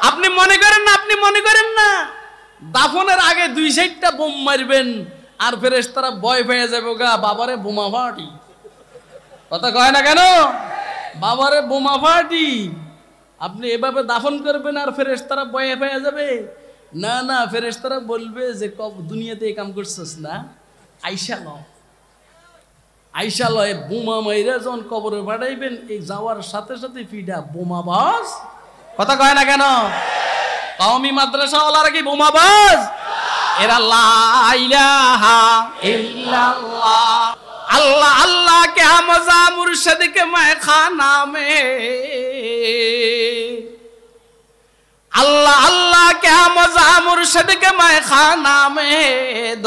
আপনি মনে করেন না দাফনের আগে 2 সাইডটা বোম মারবেন আর ফেরেশতারা ভয় পেয়ে যাবে গা বাবারে বোমা ফাটি। কথা কয় না কেন? বাবারে বোমা ফাটি। আপনি এভাবে দাফন করবেন আর ফেরেশতারা ভয় পেয়ে যাবে? না না, ফেরেশতারা বলবে যে দুনিয়াতে এই কাম করছিস না, আইসা লয় বোমা মাইরা যখন কবরে পাঠাইবেন এই যাওয়ার সাথে সাথে ফিডা বোমাবাজ। কথা কয় না কেন? কওমি মাদ্রাসা ওয়ালারা কি বোমাবাজ? এরা লা ইলাহা ইল্লাল্লাহ अल्लाह अल्लाह क्या मजा मुर्शिद के मैं खाना में, अल्लाह अल्लाह क्या मजा मुर्शिद के मैं खाना में,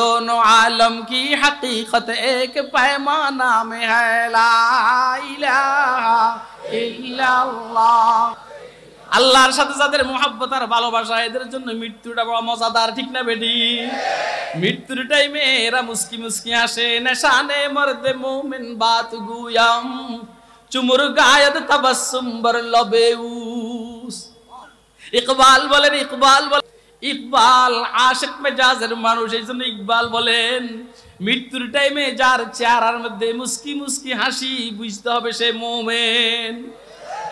दोनों आलम की हकीकत एक पैमाना में है, ला इलाहा इल्लल्लाह। আল্লাহর সাথে যাদের মোহাব্বত আর ভালোবাসা এদের জন্য মৃত্যুটা বড় মজাদার, ঠিক না বেটি? মৃত্যুর টাইমে এরা মুস্কি মুস্কি আসে, নেশানে মর্দে মুমিন বাত গুয়াম, চুমুর গায়দ তাবাসসুম বার লবেউস। ইকবাল বলেন, ইকবাল আশিক মেজাজের মানুষ, এই জন্য ইকবাল বলেন মৃত্যুর টাইমে যার চেহারার মধ্যে মুস্কি মুস্কি হাসি বুঝতে হবে সে মুমিন।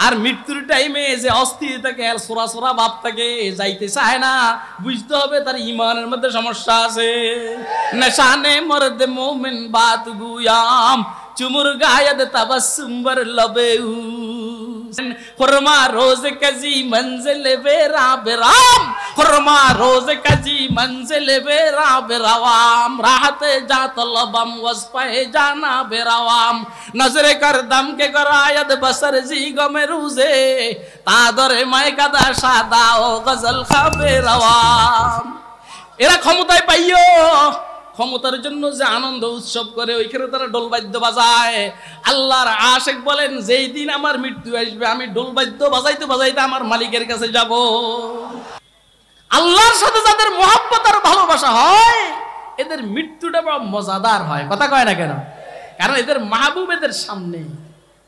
আর মৃত্যুর টাইমে যে অস্থির থাকে আর সোরা সোরা ভাব থাকে, যাইতে চায় না, বুঝতে হবে তার ইমানের মধ্যে সমস্যা আছে। নেশানে মর্দে মুমিন বাত গুয়াম, চুমুর গায়দ তাবাসসুম বার লবেউস। खुरमा रोज कजी मंजिल बेरा बेराम, खुरमा रोज कजी मंजिल बेरा बेरावाम, राहत जात लबम वस्पे जाना बेरावाम, नजरे कर दम के करायद बसर जी गमे रूजे, तादरे मैं कदा शादा ओ गजल खा बेरावाम। এরা ক্ষমতায় পাইও, ক্ষমতার জন্য যে আনন্দ উৎসব করে ওইখানে তারা ঢোলবাদ্য বাজায়। আল্লাহর আশিক বলেন যেই দিন আমার মৃত্যু আসবে আমি ঢোলবাদ্য বাজাইতে বাজাইতে আমার মালিকের কাছে যাব। আল্লাহর সাথে যাদের মোহাব্বত আর ভালোবাসা হয় এদের মৃত্যুটা বড় মজাদার হয়। কথা কয় না কেন? কারণ এদের মাহবুব এদের সামনে,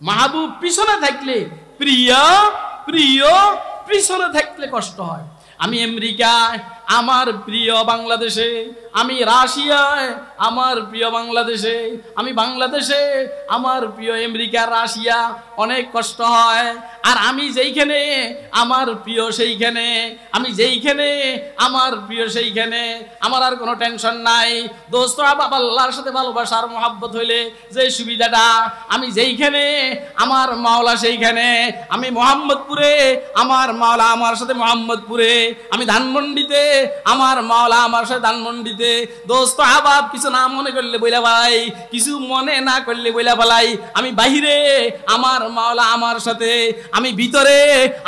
মাহবুব পিছনে থাকলে প্রিয়, প্রিয় পিছনে থাকলে কষ্ট হয়। আমি আমেরিকায় আমার প্রিয় বাংলাদেশে, আমি রাশিয়ায় আমার প্রিয় বাংলাদেশে, আমি বাংলাদেশে আমার প্রিয় আমেরিকা, রাশিয়া, অনেক কষ্ট হয়। আর আমি যেইখানে আমার প্রিয় সেইখানে, আমি যেইখানে আমার প্রিয় সেইখানে, আমার আর কোনো টেনশন নাই। দোস্ত বাবা আল্লাহর সাথে ভালোবাসার মোহাব্বত হইলে যে সুবিধাটা, আমি যেইখানে আমার মাওলা সেইখানে, আমি মোহাম্মদপুরে আমার মাওলা আমার সাথে মোহাম্মদপুরে, আমি ধানমন্ডিতে আমার মাওলা আমার সাথে ধানমন্ডিতে। দোস্ত আবাব কিছু না মনে করলে বইলা ভাই, কিছু মনে না করলে বইলা ফেলাই, আমি বাহিরে আমার মাওলা আমার সাথে, আমি ভিতরে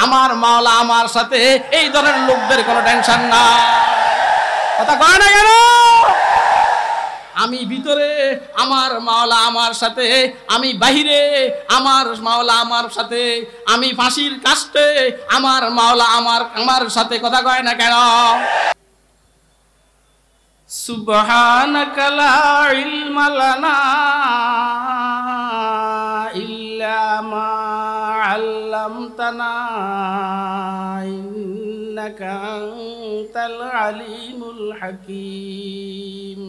আমার মাওলা আমার সাথে, এই ধরনের লোকদের কোনো টেনশন না। কথা কয় না কেন? আমি ভিতরে আমার মাওলা আমার সাথে, আমি বাহিরে আমার মাওলা আমার সাথে, আমি ফাঁসির কাস্টে আমার মাওলা আমার সাথে। কথা কয় না কেন? সুবহানাকা লা ইলমা লানা ইল্লা মা আল্লামতানা ইন্নাকা আনতাল আলিমুল হাকীম।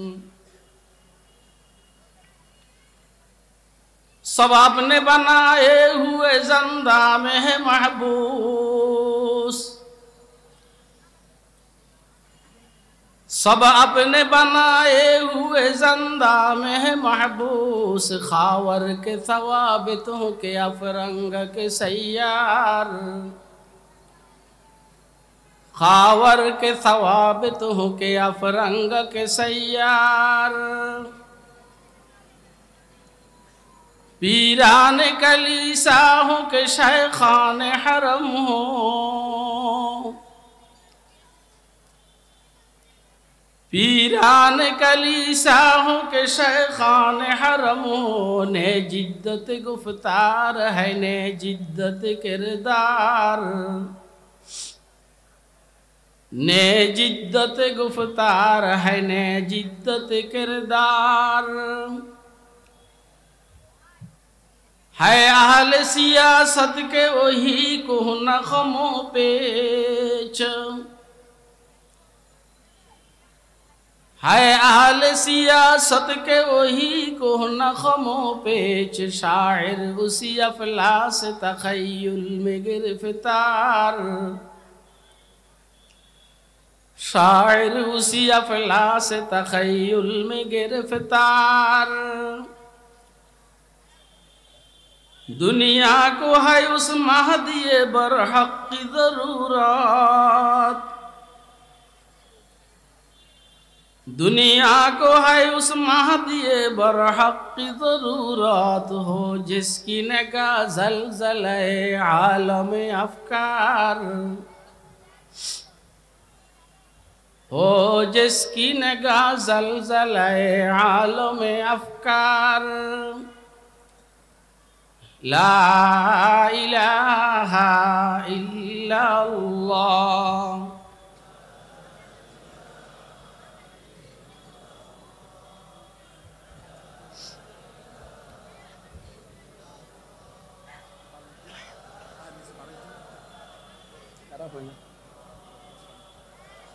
सब आपने बनाए हुए जिंदा में है महबूस, सब अपने बनाए हुए जिंदा में है महबूस, खावर के सवाबितों के अफरंग के सैयार, खावर के सवाबितों के अफरंग के सैयार, पीरान कलीसा हो के शेखान हरम हो, पीरान कलीसा हो के शेखान हरम हो, ने जिद्दत गुफ्तार है ने जिद्दत किरदार, ने जिद्दत गुफ्तार है ने जिद्दत किरदार, है अहल सियासत के वही को नखमों पेच, पेच है अहल सियासत के वही को नखमो पेच शायर उसी अफलास तखय्युल में गिरफ्तार शायर उसी अफलास तखय्युल में गिरफ्तार दुनिया को है उस महदी बरहक की जरूरत दुनिया को है उस महदी बरहक की जरूरत हो जिसकी निगाह ज़लज़ले आलम अफकार हो जिसकी निगाह ज़लज़ले आलम अफकार ला इलाहा इल्लल्लाह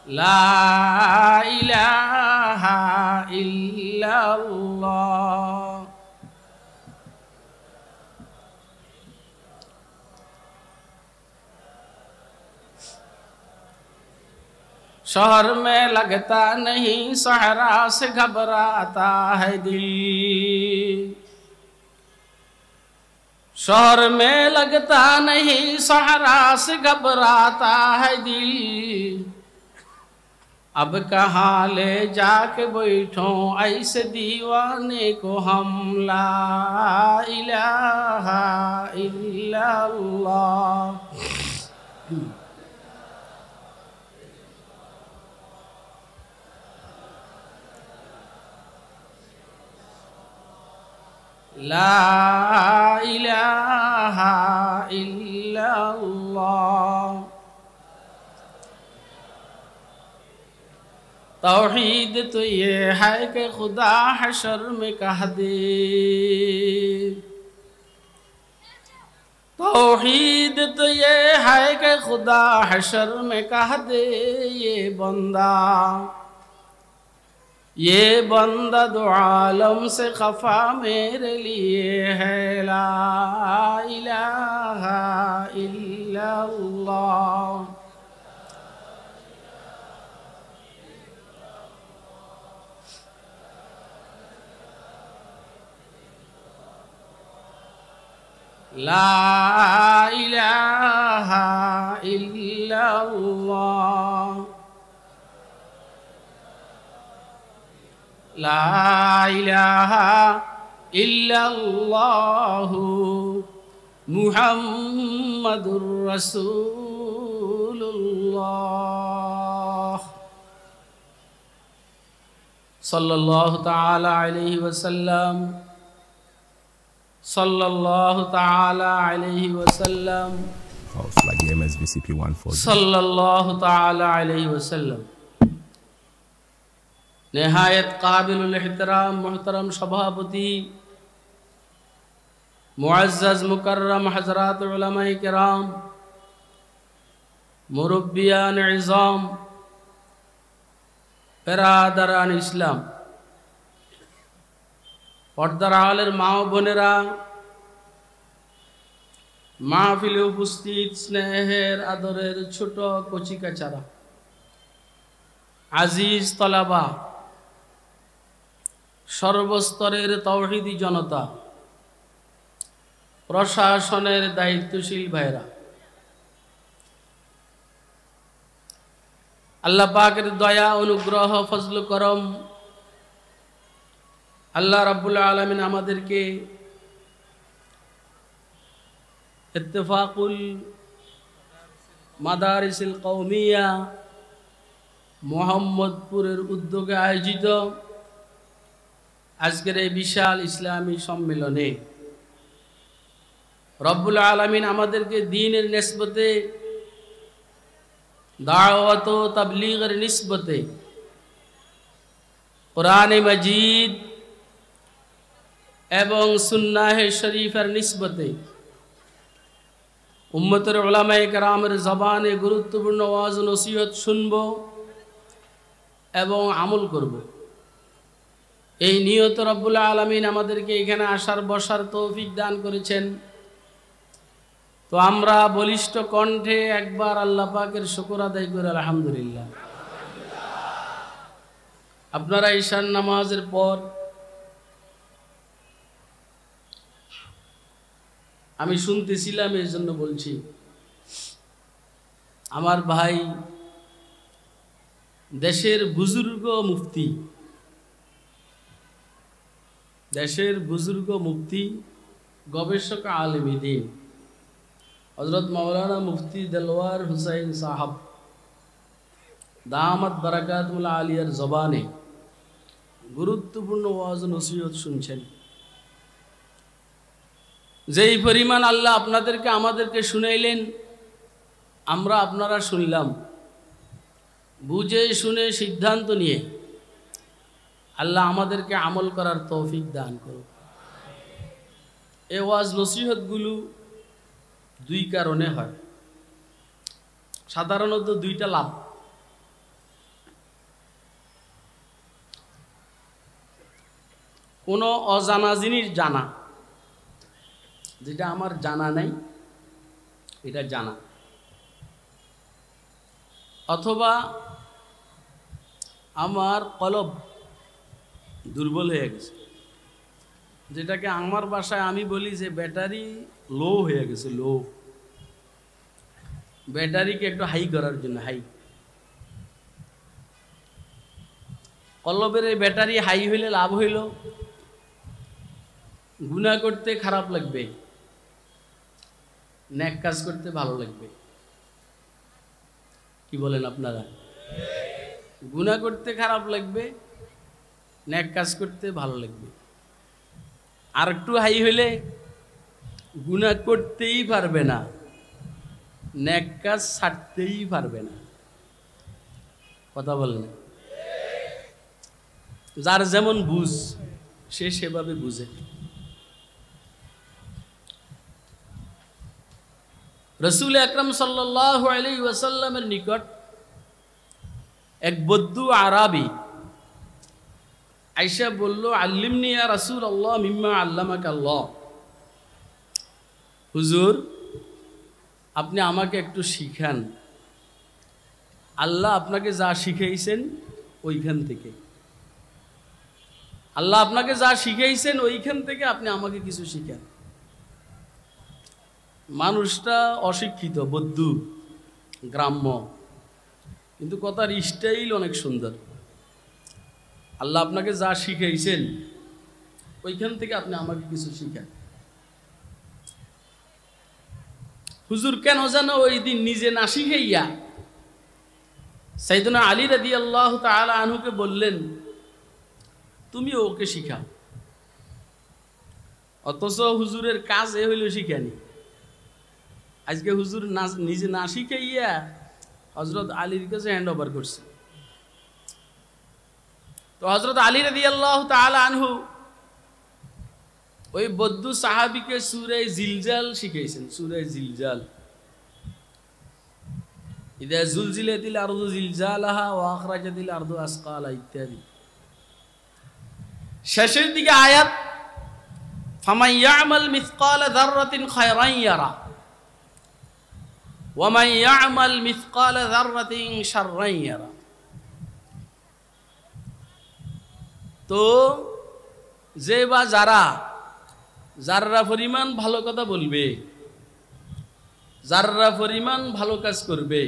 ला इलाहा इल्लल्लाह शहर में लगता नहीं सहरा से घबराता है दिल शहर में लगता नहीं सहरा से घबराता है दिल अब कहाँ ले जाके बैठों ऐसे दीवाने को हम ला इलाहा इल्लल्लाह ला इलाहा इल्लल्लाह तौहीद तो ये है कि खुदा हशर में कह दे तौहीद तो ये है कि खुदा हशर में कह दे ये बंदा दो आलम से खफा मेरे लिए है ला इलाहा इल्लल्लाह ला इलाहा इल्लल्लाह ला इलाहा इल्लल्लाह मुहम्मदुर रसूलुल्लाह सल्लल्लाहु ताला अलैहि वसल्लम सल्लल्लाहु ताला अलैहि वसल्लम like the MSVCP 140 सल्लल्लाहु ताला अलैहि वसल्लम। नहायत काबिल एहतराम मोहतरम सभापति मुअज़्ज़ज़ मुकर्रम हज़रात उलमाए किराम मुरब्बियान इज़ाम बिरादरान इस्लाम पर्दार आलेर मा बोनेरा महफिले उपस्थित स्नेहेर आदरेर छोटो कचिकाचारा आजिज तलाबा सर्वस्तरेर तौहीदी जनता प्रशासनेर दायित्वशील भाईरा अल्लाह पाकेर दया अनुग्रह फजल करम अल्लाह रब्बुल आलमीन आमादेरके इत्तेफाकुल मादारिसिल कौमिया मोहम्मदपुरेर उद्योगे आयोजित आजकेर এই विशाल इस्लामी सम्मेलने रब्बुल आलमीन आमादेरके दीनेर निस्बते दावत व तबलीगेर निस्बते कुरान मजीद एवं सुन्नाह शरीफेर निस्बते উম্মতের উলামায়ে কেরামের জবানে গুরুত্বপূর্ণ ওয়াজ নসিহত শুনব এবং আমল করব। এই নিয়ত রব্বুল আলামিন আমাদেরকে এখানে আসার বসার তৌফিক দান করেছেন। তো আমরা বলিষ্ঠ কণ্ঠে একবার আল্লাহ পাকের শুকর আদায় করি আলহামদুলিল্লাহ। আপনারা ঈশান নামাজের পর আমি শুনতেছিলাম, এই জন্য বলছি, আমার ভাই দেশের বুজুর্গ মুফতি, গবেষক আলেম দ্বীন হযরত মাওলানা মুফতি দেলওয়ার হুসাইন সাহাব দামাত বারাকাতুল আলিয়ার জবানে গুরুত্বপূর্ণ ওয়াজ নসিহত শুনছেন। যেই পরিমাণ আল্লাহ আপনাদেরকে আমাদেরকে শুনাইলেন, আমরা আপনারা শুনলাম, বুঝে শুনে সিদ্ধান্ত নিয়ে আল্লাহ আমাদেরকে আমল করার তৌফিক দান করুন। এই ওয়াজ নসিহতগুলো দুই কারণে হয়, সাধারণত দুইটা লাভ। কোনো অজানা জিনিস জানা, যেটা আমার জানা নাই এটা জানা, অথবা আমার কলব দুর্বল হয়ে গেছে, যেটাকে আমার ভাষায় আমি বলি যে ব্যাটারি লো হয়ে গেছে, লো, ব্যাটারিকে একটু হাই করার জন্য, হাই কলবের এই ব্যাটারি হাই হইলে লাভ হইল, গুনাহ করতে খারাপ লাগবে, নেক কাজ করতে ভালো লাগবে। কি বলেন আপনারা? গুনাহ করতে খারাপ লাগবে, নেক কাজ করতে ভালো লাগবে। আর একটু হাই হইলে গুনাহ করতেই পারবে না, নেক কাজ ছাড়তেই পারবে না। কথা বলেন, যার যেমন বুঝ সে সেভাবে বুঝে। রসুল আকরাম সাল্লাল্লাহু আলাইহি ওয়াসাল্লামের নিকট এক বদ্দু আরাবি আয়েশা বলল, আল্লিমনি ইয়া রাসূলুল্লাহ মিম্মা আল্লামাকাল্লাহ। হুজুর, আপনি আমাকে একটু শিখান, আল্লাহ আপনাকে যা শিখাইছেন ওইখান থেকে, আল্লাহ আপনাকে যা শিখাইছেন ওইখান থেকে আপনি আমাকে কিছু শিখান। মানুষটা অশিক্ষিত, বদ্দু, গ্রাম্য, কিন্তু কথার স্টাইল অনেক সুন্দর। আল্লাহ আপনাকে যা শিখাইছেন ওইখান থেকে আপনি আমাকে কিছু শিখান। হুজুর কেন যেন ওই দিন নিজে না শিখাইয়া সাইয়েদনা আলী রাদিয়াল্লাহু তাআলা আনহুকে বললেন, তুমি ওকে শিখাও। অথচ হুজুরের কাজ এ হইল শিখানি। আজকে হুজুর নিজে না শিখাইয়া হযরত আলীর কাছে হ্যান্ড ওভার করছে। তো হযরত আলী রাদিয়াল্লাহু তাআলা আনহু ওই বদ্দু সাহাবীকে সূরা জিলজাল শিখাইছেন। সূরা জিলজাল, ইদা জুলজিলাতিল আরদু জিলজালাহা ওয়া আখরাজাতিল আরদু আসকালা ইত্যাদি। শেষের দিকে আয়াত, ফামান ইয়ামাল মিসকালা যাররাতিন খায়রান ইয়ারা ওয়া মান ইয়ামাল মিসকালা যাররাতিন শাররান ইয়ারা। তো যে বা যারা যাররা পরিমাণ ভালো কথা বলবে, যাররা পরিমাণ ভালো কাজ করবে,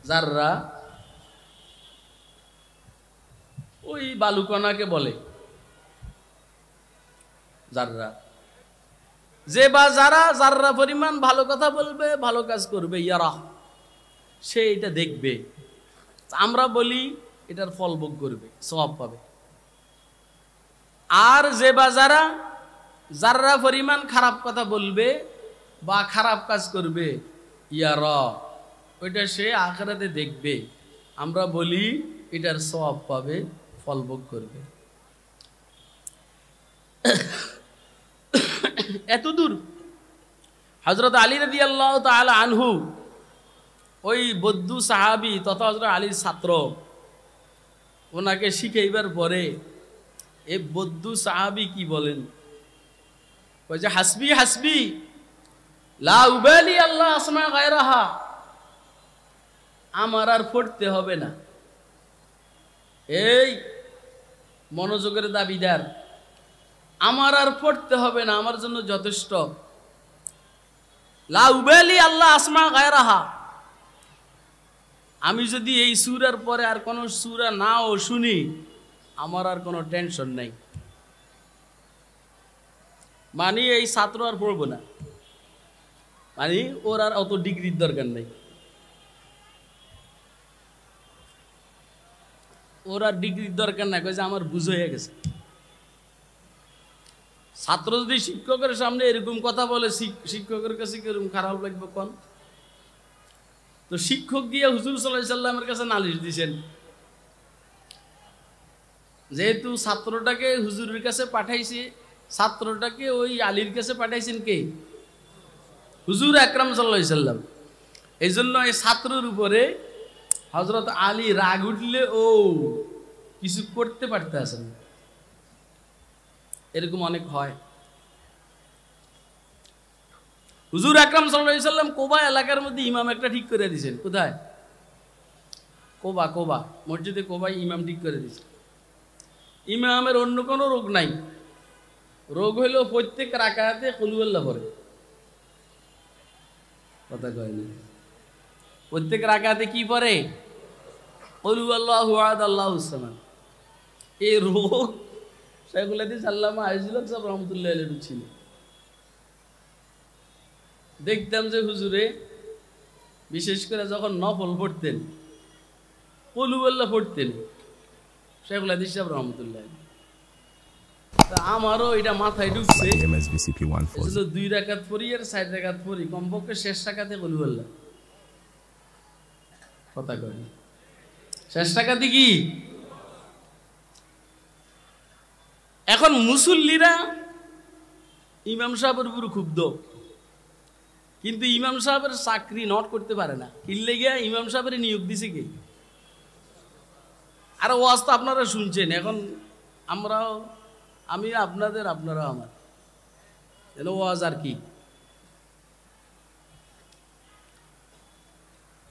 যাররা ওই বালুকণাকে বলে যাররা, যে বা যারা যাররা পরিমাণ ভালো কথা বলবে, ভালো কাজ করবে, ইয়ারা, সে এটা দেখবে। আমরা বলি এটার ফল ভোগ করবে, সওয়াব পাবে। আর যে বা যারা যাররা পরিমাণ খারাপ কথা বলবে বা খারাপ কাজ করবে, ইয়ারা, ওইটা সে আখিরাতে দেখবে। আমরা বলি এটার সওয়াব পাবে, ফল ভোগ করবে। এতদূর হযরত আলী রাদিয়াল্লাহু তাআলা আনহু ওই বদ্দু সাহাবী তথা হযরত আলীর ছাত্র, ওনাকে শিখাইবার পরে এই বদ্দু সাহাবী কি বলেন, কয় যে হাসবি হাসবি লা উবালি আল্লাহ আসমা গায়রাহা, আমার আর পড়তে হবে না। এই মনোযোগের দাবিদার, আমার আর পড়তে হবে না, আমার জন্য যথেষ্ট। লা উবালি আল্লাহ আসমা গায়রাহা, আমি যদি এই সূরার পরে আর কোনো সূরা নাও শুনি, আমার আর কোনো টেনশন নাই। মানে এই ছাত্র আর পড়বো না, মানে ওর আর অত ডিগ্রির দরকার নাই, ওর আর ডিগ্রির দরকার নাই, কইছে আমার বুঝ হয়ে গেছে। ছাত্র যদি শিক্ষকের সামনে এরকম কথা বলে, শিক্ষকের কাছে কিরকম খারাপ লাগবে কোন? তো শিক্ষক গিয়ে হুজুর সাল্লাল্লাহু আলাইহি সাল্লামের কাছে নালিশ দিয়েছেন, যেহেতু ছাত্রটাকে হুজুরের কাছে পাঠাইছে, ছাত্রটাকে ওই আলীর কাছে পাঠাইছেন কে? হুজুর আকরাম সাল্লাল্লাহু আলাইহি সাল্লাম। এই জন্য এই ছাত্রের উপরে হযরত আলী রাগ উঠলে ও কিছু করতে পারতে আসেন, এরকম অনেক হয়। হুজুর আকরাম সাল্লাল্লাহু আলাইহি সাল্লাম কোবা এলাকার মধ্যে ইমাম একটা ঠিক করে দিয়েছেন। কোথায়? কোবা, কোবা মসজিদে কোবায় ইমাম ঠিক করে দিয়েছেন। ইমামের অন্য কোনো রোগ নাই, রোগ হইল প্রত্যেক রাকাতে কুল হুয়াল্লাহ পড়ে। কথা কয়নি? প্রত্যেক রাকাতে কি পড়ে? কুল হুয়াল্লাহু আহাদ আল্লাহুস সামাদ। এই রোগ শাইখুল হাদিস আল্লামা আজিজুল হক সাহেব রাহমাতুল্লাহি আলাইহি ছিল। দেখতাম যে হুজুরে বিশেষ করে যখন নফল পড়তেন, কুল হুয়াল্লাহ পড়তেন শাইখুল হাদিস সাহেব রাহমাতুল্লাহি আলাইহি। তা আমারও এটা মাথায় ঢুকছে, MSVCP 140 2 রাকাত পড়ি আর 4 রাকাত পড়ি, কমপক্ষে শেষ রাকাতে কুল হুয়াল্লাহ। কথা কই? শেষ রাকাতে কি? এখন মুসল্লিরা ইমাম সাহেবের উপর ক্ষুব্ধ, কিন্তু ইমাম সাহেবের চাকরি নট করতে পারে না। কিনলে গিয়া ইমাম সাহেবের নিয়োগ দিছে কে? আর ওয়াজ তো আপনারা শুনছেন, এখন আমরাও, আমি আপনাদের, আপনারাও আমার, ওয়াজ আর কি।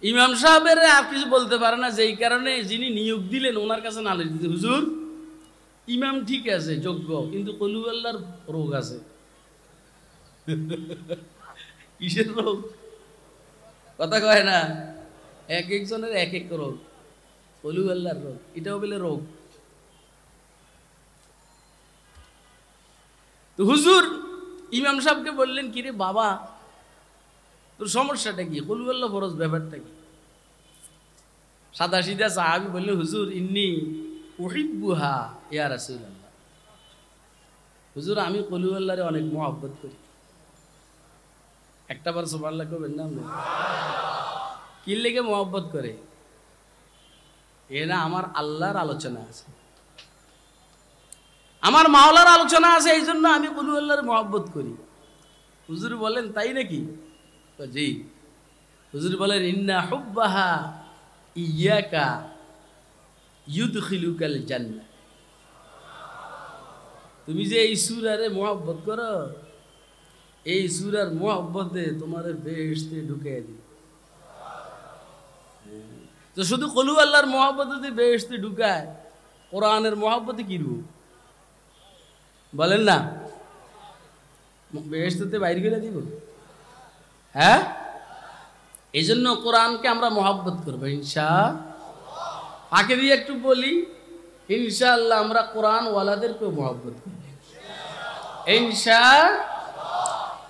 ইমাম সাহেবের আর কিছু বলতে পারে না, যেই কারণে যিনি নিয়োগ দিলেন ওনার কাছে নালিশ দিতে, হুজুর ইমাম ঠিক আছে যোগ্য, কিন্তু কুল হুয়াল্লাহর রোগ আছে। কিসের রোগ? কথা কয় না, এক একজনের এক এক রোগ, কুল হুয়াল্লাহর রোগ, এটাও বলে রোগ। তো হুজুর ইমাম সাহেবকে বললেন, কিরে বাবা তোর সমস্যাটা কি? কুল হুয়াল্লাহ ফরজ, ব্যাপারটা কি? সাদা সিধা সাহাবী বললেন, হুজুর ইন্নী উহিব্বুহা ইয়া রাসূলুল্লাহ, হুজুর আমি কুল হুয়াল্লাহরে অনেক মহব্বত করি। একটা বার সুবহানাল্লাহ কইবেন না? কি লেগে মহব্বত করে? এ না, আমার আল্লাহর আলোচনা আছে, আমার মাওলার আলোচনা আছে, এই জন্য আমি কুল হুয়াল্লাহর মহব্বত করি। হুজুর বলেন, তাই নাকি? জি। হুজুর বলেন, ইন্না হুব্বাহা ইয়াকা ইউদখিলুকাল জান্নাহ, তুমি যে এই সূরারে মহব্বত করো, এই সূরার মহব্বতে তোমার বেহেশতে ঢুকিয়ে দিবে। তো শুধু কুল হুয়াল্লাহর মহব্বতে যদি বেহেশতে ঢুকায়, কোরআনের মহব্বতে কি রূপ বলেন না? বেহেশতে বাইর করে দিব। হ্যাঁ, এই জন্য কোরআনকে আমরা মহব্বত করবো ইনশাআল্লাহ। ফাঁকে দিয়ে একটু বলি, ইনশাআল্লাহ আমরা কোরআন ওয়ালাদেরকেও মহব্বত করব ইনশাআল্লাহ।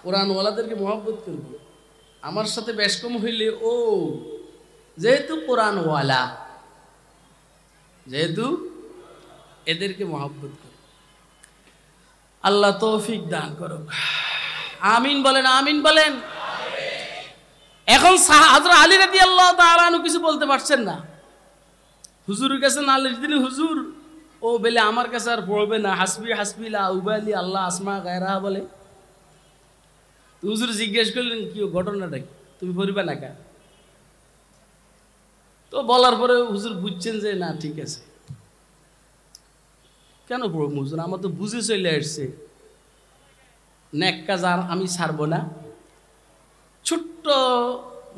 কোরআন ওয়ালাদেরকে মহব্বত করব। আমার সাথে বেশ কম হইলে ও যেহেতু কোরআন ওয়ালা, যেহেতু এদেরকে মহব্বত করব। আল্লাহ তৌফিক দান করুক, আমিন বলেন, আমিন বলেন। এখন হযরত আলী রাদিয়াল্লাহু তাআলা আনহু কিছু বলতে পারছেন না, হুজুরের কাছে নালিশ দিলে হুজুর ও বলে আমার কাছে আর পড়বে না, হাসবি হাসবি লা উবালি আল্লাহ আসমা গায়রাহা বলে। তো হুজুর জিজ্ঞেস করলেন কি ঘটনাটা কি, তুমি পড়িবা না কেন? তো বলার পরে হুজুর বুঝছেন যে না ঠিক আছে, কেন পড়ব হুজুর, আমার তো বুঝে চলে আসছে নেক কাজ আর আমি ছাড়বো না, ছোট্ট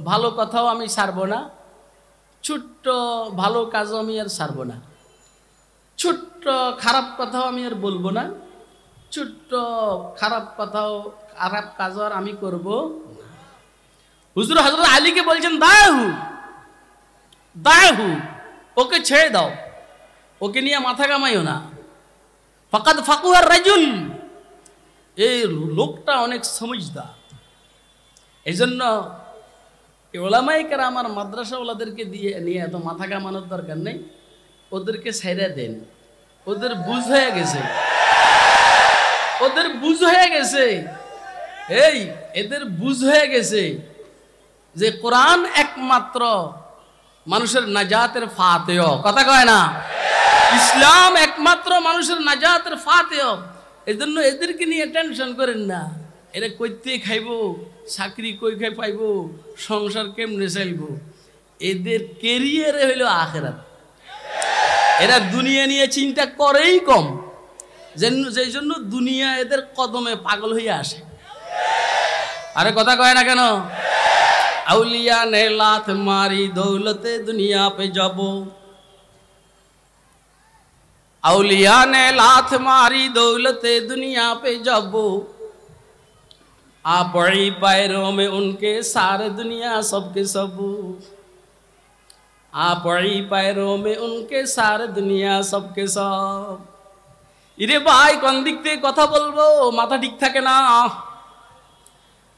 ভালো কথাও আমি ছাড়বো না, ছোট্ট ভালো কাজও আমি আর ছাড়বো না, ছোট্ট খারাপ কথাও আমি আর বলবো না, ছোট্ট খারাপ কথাও খারাপ কাজও আর আমি করব। হুজুর হযরত আলীকে বলছেন দাহু দাহু, ওকে ছেড়ে দাও, ওকে নিয়ে মাথা কামাইও না। ফাকাদ ফাকুহার রাজুল, এই লোকটা অনেক সমঝদার। এই জন্য ওলামায়ে কেরাম আমার মাদ্রাসা ওলাদেরকে দিয়ে নিয়ে এত মাথা কামানোর দরকার নেই, ওদেরকে ছেড়ে দেন, ওদের বুঝ হয়ে গেছে, ওদের বুঝ হয়ে গেছে, এই এদের বুঝ হয়ে গেছে যে কোরআন একমাত্র মানুষের নাজাতের ফাতেহ, কথা কয় না, ইসলাম একমাত্র মানুষের নাজাতের ফাতেহ। এই জন্য এদেরকে নিয়ে টেনশন করেন না, এরা কইতে খাইবো, চাকরি কই খাই পাইবো, সংসার কেমনে চাইবো, এদের কেরিয়ারে হইল আখিরাত। এরা দুনিয়া নিয়ে চিন্তা করেই কম, যেই জন্য দুনিয়া এদের কদমে পাগল হয়ে আসে। আরে কথা কয় না কেন? আউলিয়া নে লাথ মারি দৌলতে দুনিয়া পে যাব, আউলিয়া ने लाथ मारी दौलते दुनिया पे जब, आ पड़ी पैरों में उनके सारे दुनिया सबके सब, आ पड़ी पैरों में उनके सारे दुनिया सबके सब। इरे भाई কোন দিক থেকে কথা বলবো মাথা ঠিক থাকে না।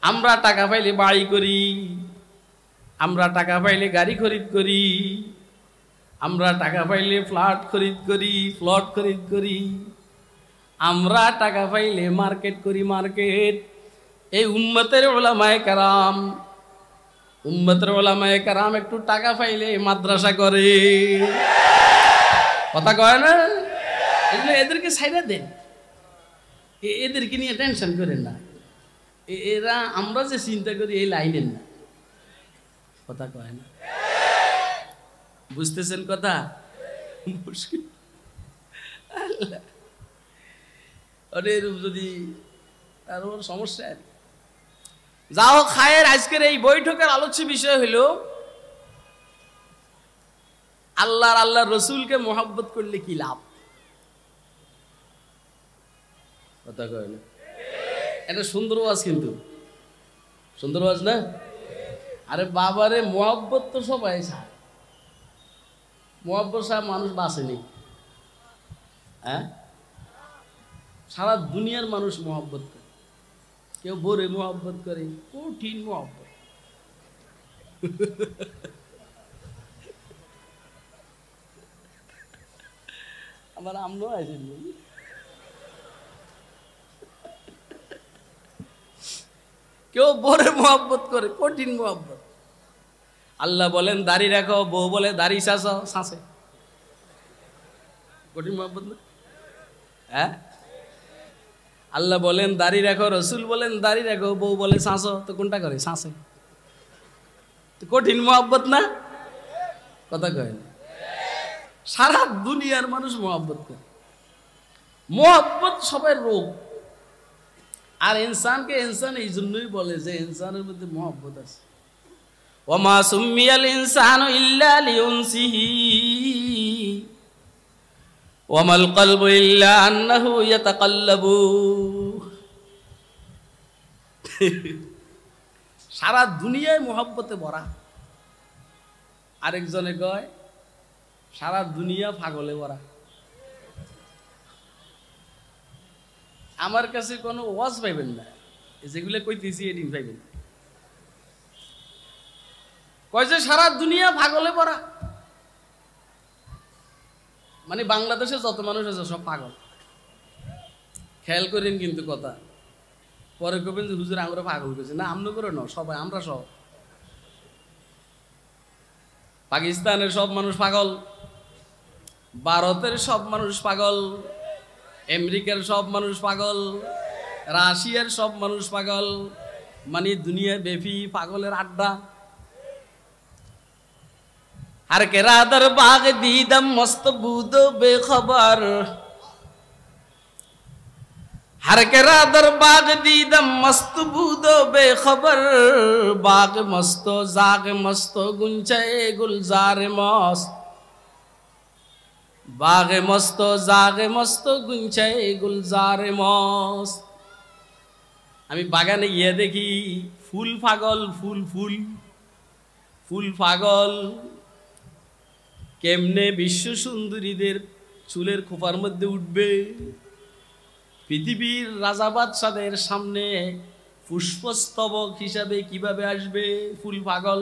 আমরা টাকা পাইলে বাড়ি করি, আমরা টাকা পাইলে গাড়ি খরিদ করি, আমরা টাকা পাইলে ফ্ল্যাট খরিদ করি, প্লট খরিদ করি, আমরা টাকা পাইলে মার্কেট করি, মার্কেট। এই উম্মতের ওলামায়ে কেরাম, উম্মতের ওলামায়ে কেরাম একটু টাকা পাইলে মাদ্রাসা করে, কথা কয় না? এগুলো এদেরকে ছাইড়া দেন, এদেরকে নিয়ে টেনশন করেন না। এরা আমরা যে চিন্তা করি এই লাইনের না, কথা কয় না, বুঝতেছেন কথা? মুশকিল যদি তার সমস্যা। যা হোক খায়ের, আজকের এই বৈঠকের আলোচ্য বিষয় হইল আল্লাহর রসুলকে মোহাব্বত করলে কি লাভ, কথা কয় না? এটা সুন্দর ওয়াজ, কিন্তু সুন্দর ওয়াজ না? আরে বাবারে, মোহাব্বত তো সবাই চায়, মোহাব্বত সাহেব মানুষ বাঁচেনি, হ্যাঁ? সারা দুনিয়ার মানুষ মোহাব্বত করে, কেউ বরে মোহাব্বত করে, কঠিন মোহাব্বত। আমার আমরাও আছেন, কেউ বরে মোহাব্বত করে, কঠিন মোহাব্বত। আল্লাহ বলেন দাড়ি রাখো, বউ বলে দাড়ি শাঁসে, কঠিন মোহাব্বত না? হ্যাঁ, আল্লাহ বলেন দাড়ি রাখো, রসুল বলেন দাড়ি রাখো, বউ বলে শাঁসো, তো কোনটা করে? শাঁসে। কঠিন মোহাব্বত না? কথা কয় না? সারা দুনিয়ার মানুষ মোহাব্বত করে, মোহাব্বত সবাই রোগ। আর ইনসানকে ইনসান এই জন্যই বলে যে ইনসানের মধ্যে মোহাব্বত আছে। ওমা সুম্মিয়াল ইনসানু ইল্লা লিউনসিহি ওয়ামাল কলবু ইল্লা আন্নাহু ইয়াতাকাল্লাবু। সারা দুনিয়ায় মোহাব্বতে ভরা। আরেকজনে কয় সারা দুনিয়া পাগলে ভরা। আমার কাছে কোনো ওয়াজ পাইবেন না, যেগুলো কইতেছি এদিন পাইবেন। কয় যে সারা দুনিয়া পাগলে ভরা, মানে বাংলাদেশে যত মানুষ আছে সব পাগল। খেয়াল করেন কিন্তু কথা, পরে কবেন যে হুজুর আমরা পাগল করেছে না, আমরা করে না, সবাই, আমরা সব। পাকিস্তানের সব মানুষ পাগল, ভারতের সব মানুষ পাগল, আমেরিকার সব মানুষ পাগল, রাশিয়ার সব মানুষ পাগল, মানে দুনিয়া ব্যাপী পাগলের আড্ডা। हर के रादर बाग दीदम मस्त बूदो बेखबर, हर के रादर बाग दीदम मस्त बूदो बेखबर, बाग मस्तो जाग मस्तो गुंचे गुलजार मस्त, बाग मस्तो जाग मस्तो गुंचे गुलजार मस्त। আমি বাগানে গিয়ে দেখি ফুল পাগল, ফুল ফুল ফুল পাগল। কেমনে বিশ্ব সুন্দরীদের চুলের খোপার মধ্যে উঠবে, পৃথিবীর রাজা বাদশাদের সামনে পুষ্পস্তবক হিসাবে কিভাবে আসবে, ফুল পাগল।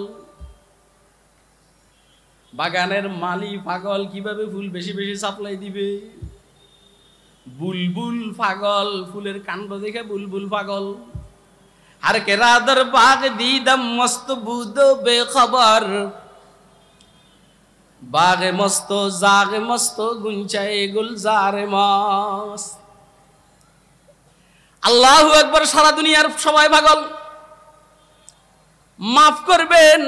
বাগানের মালি পাগল, কিভাবে ফুল বেশি বেশি সাপ্লাই দিবে। বুলবুল পাগল, ফুলের কাণ্ড দেখে বুলবুল পাগল। हर के रादर बाग दीदम मस्त बूदो बेखबर, बाग मस्तो जाग मस्तो गुंचाए गुलजार मस्त। আল্লাহু আকবার। সারা দুনিয়ার সবাই পাগল। মাফ করবেন,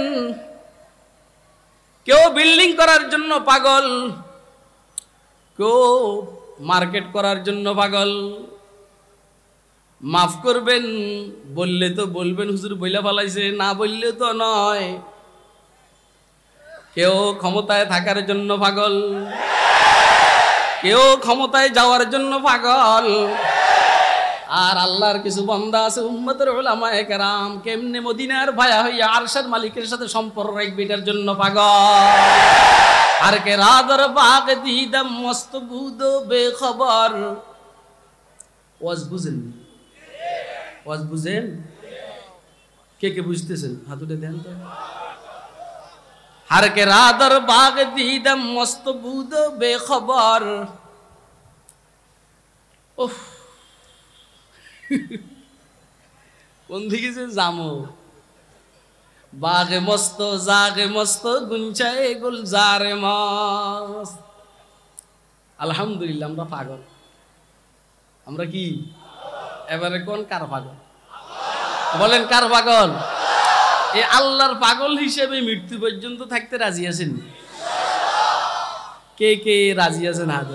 কেউ বিল্ডিং করার জন্য পাগল, কেউ মার্কেট করার জন্য পাগল। মাফ করবেন, বললে তো বলবেন হুজুর বইলা ফেলাইছে, না বললে তো নয়। কেউ ক্ষমতায় থাকার জন্য পাগল, কেউ ক্ষমতায় যাওয়ার জন্য পাগল। আর আল্লাহর কিছু বান্দা আছে উম্মতের উলামায়ে কেরাম, কেমনে মদিনার ভায়া হইয়া আরশের মালিকের সাথে সম্পর্ক রাখবে এটার জন্য পাগল। আর কে রাদর বাগ দিদাম মস্ত বুদো বেখবর। ওয়াজ বুঝেন, ওয়াজ বুঝেন? কে কে বুঝতেছেন হাত উঠে দেন তো। हर के रादर बाग दीदम मस्त बूदो बेखबर। उफ, কোন দিকে যে যামো। বাগে মস্ত জাগে মস্ত গুনচায় গুলজারে মস্ত। আলহামদুলিল্লাহ আমরা পাগল। আমরা কি এবারে কোন কার পাগল বলেন? কার পাগল? এই আল্লাহর পাগল হিসেবে মৃত্যু পর্যন্ত থাকতে রাজি আছেন? কে কে রাজি আছেন হাত?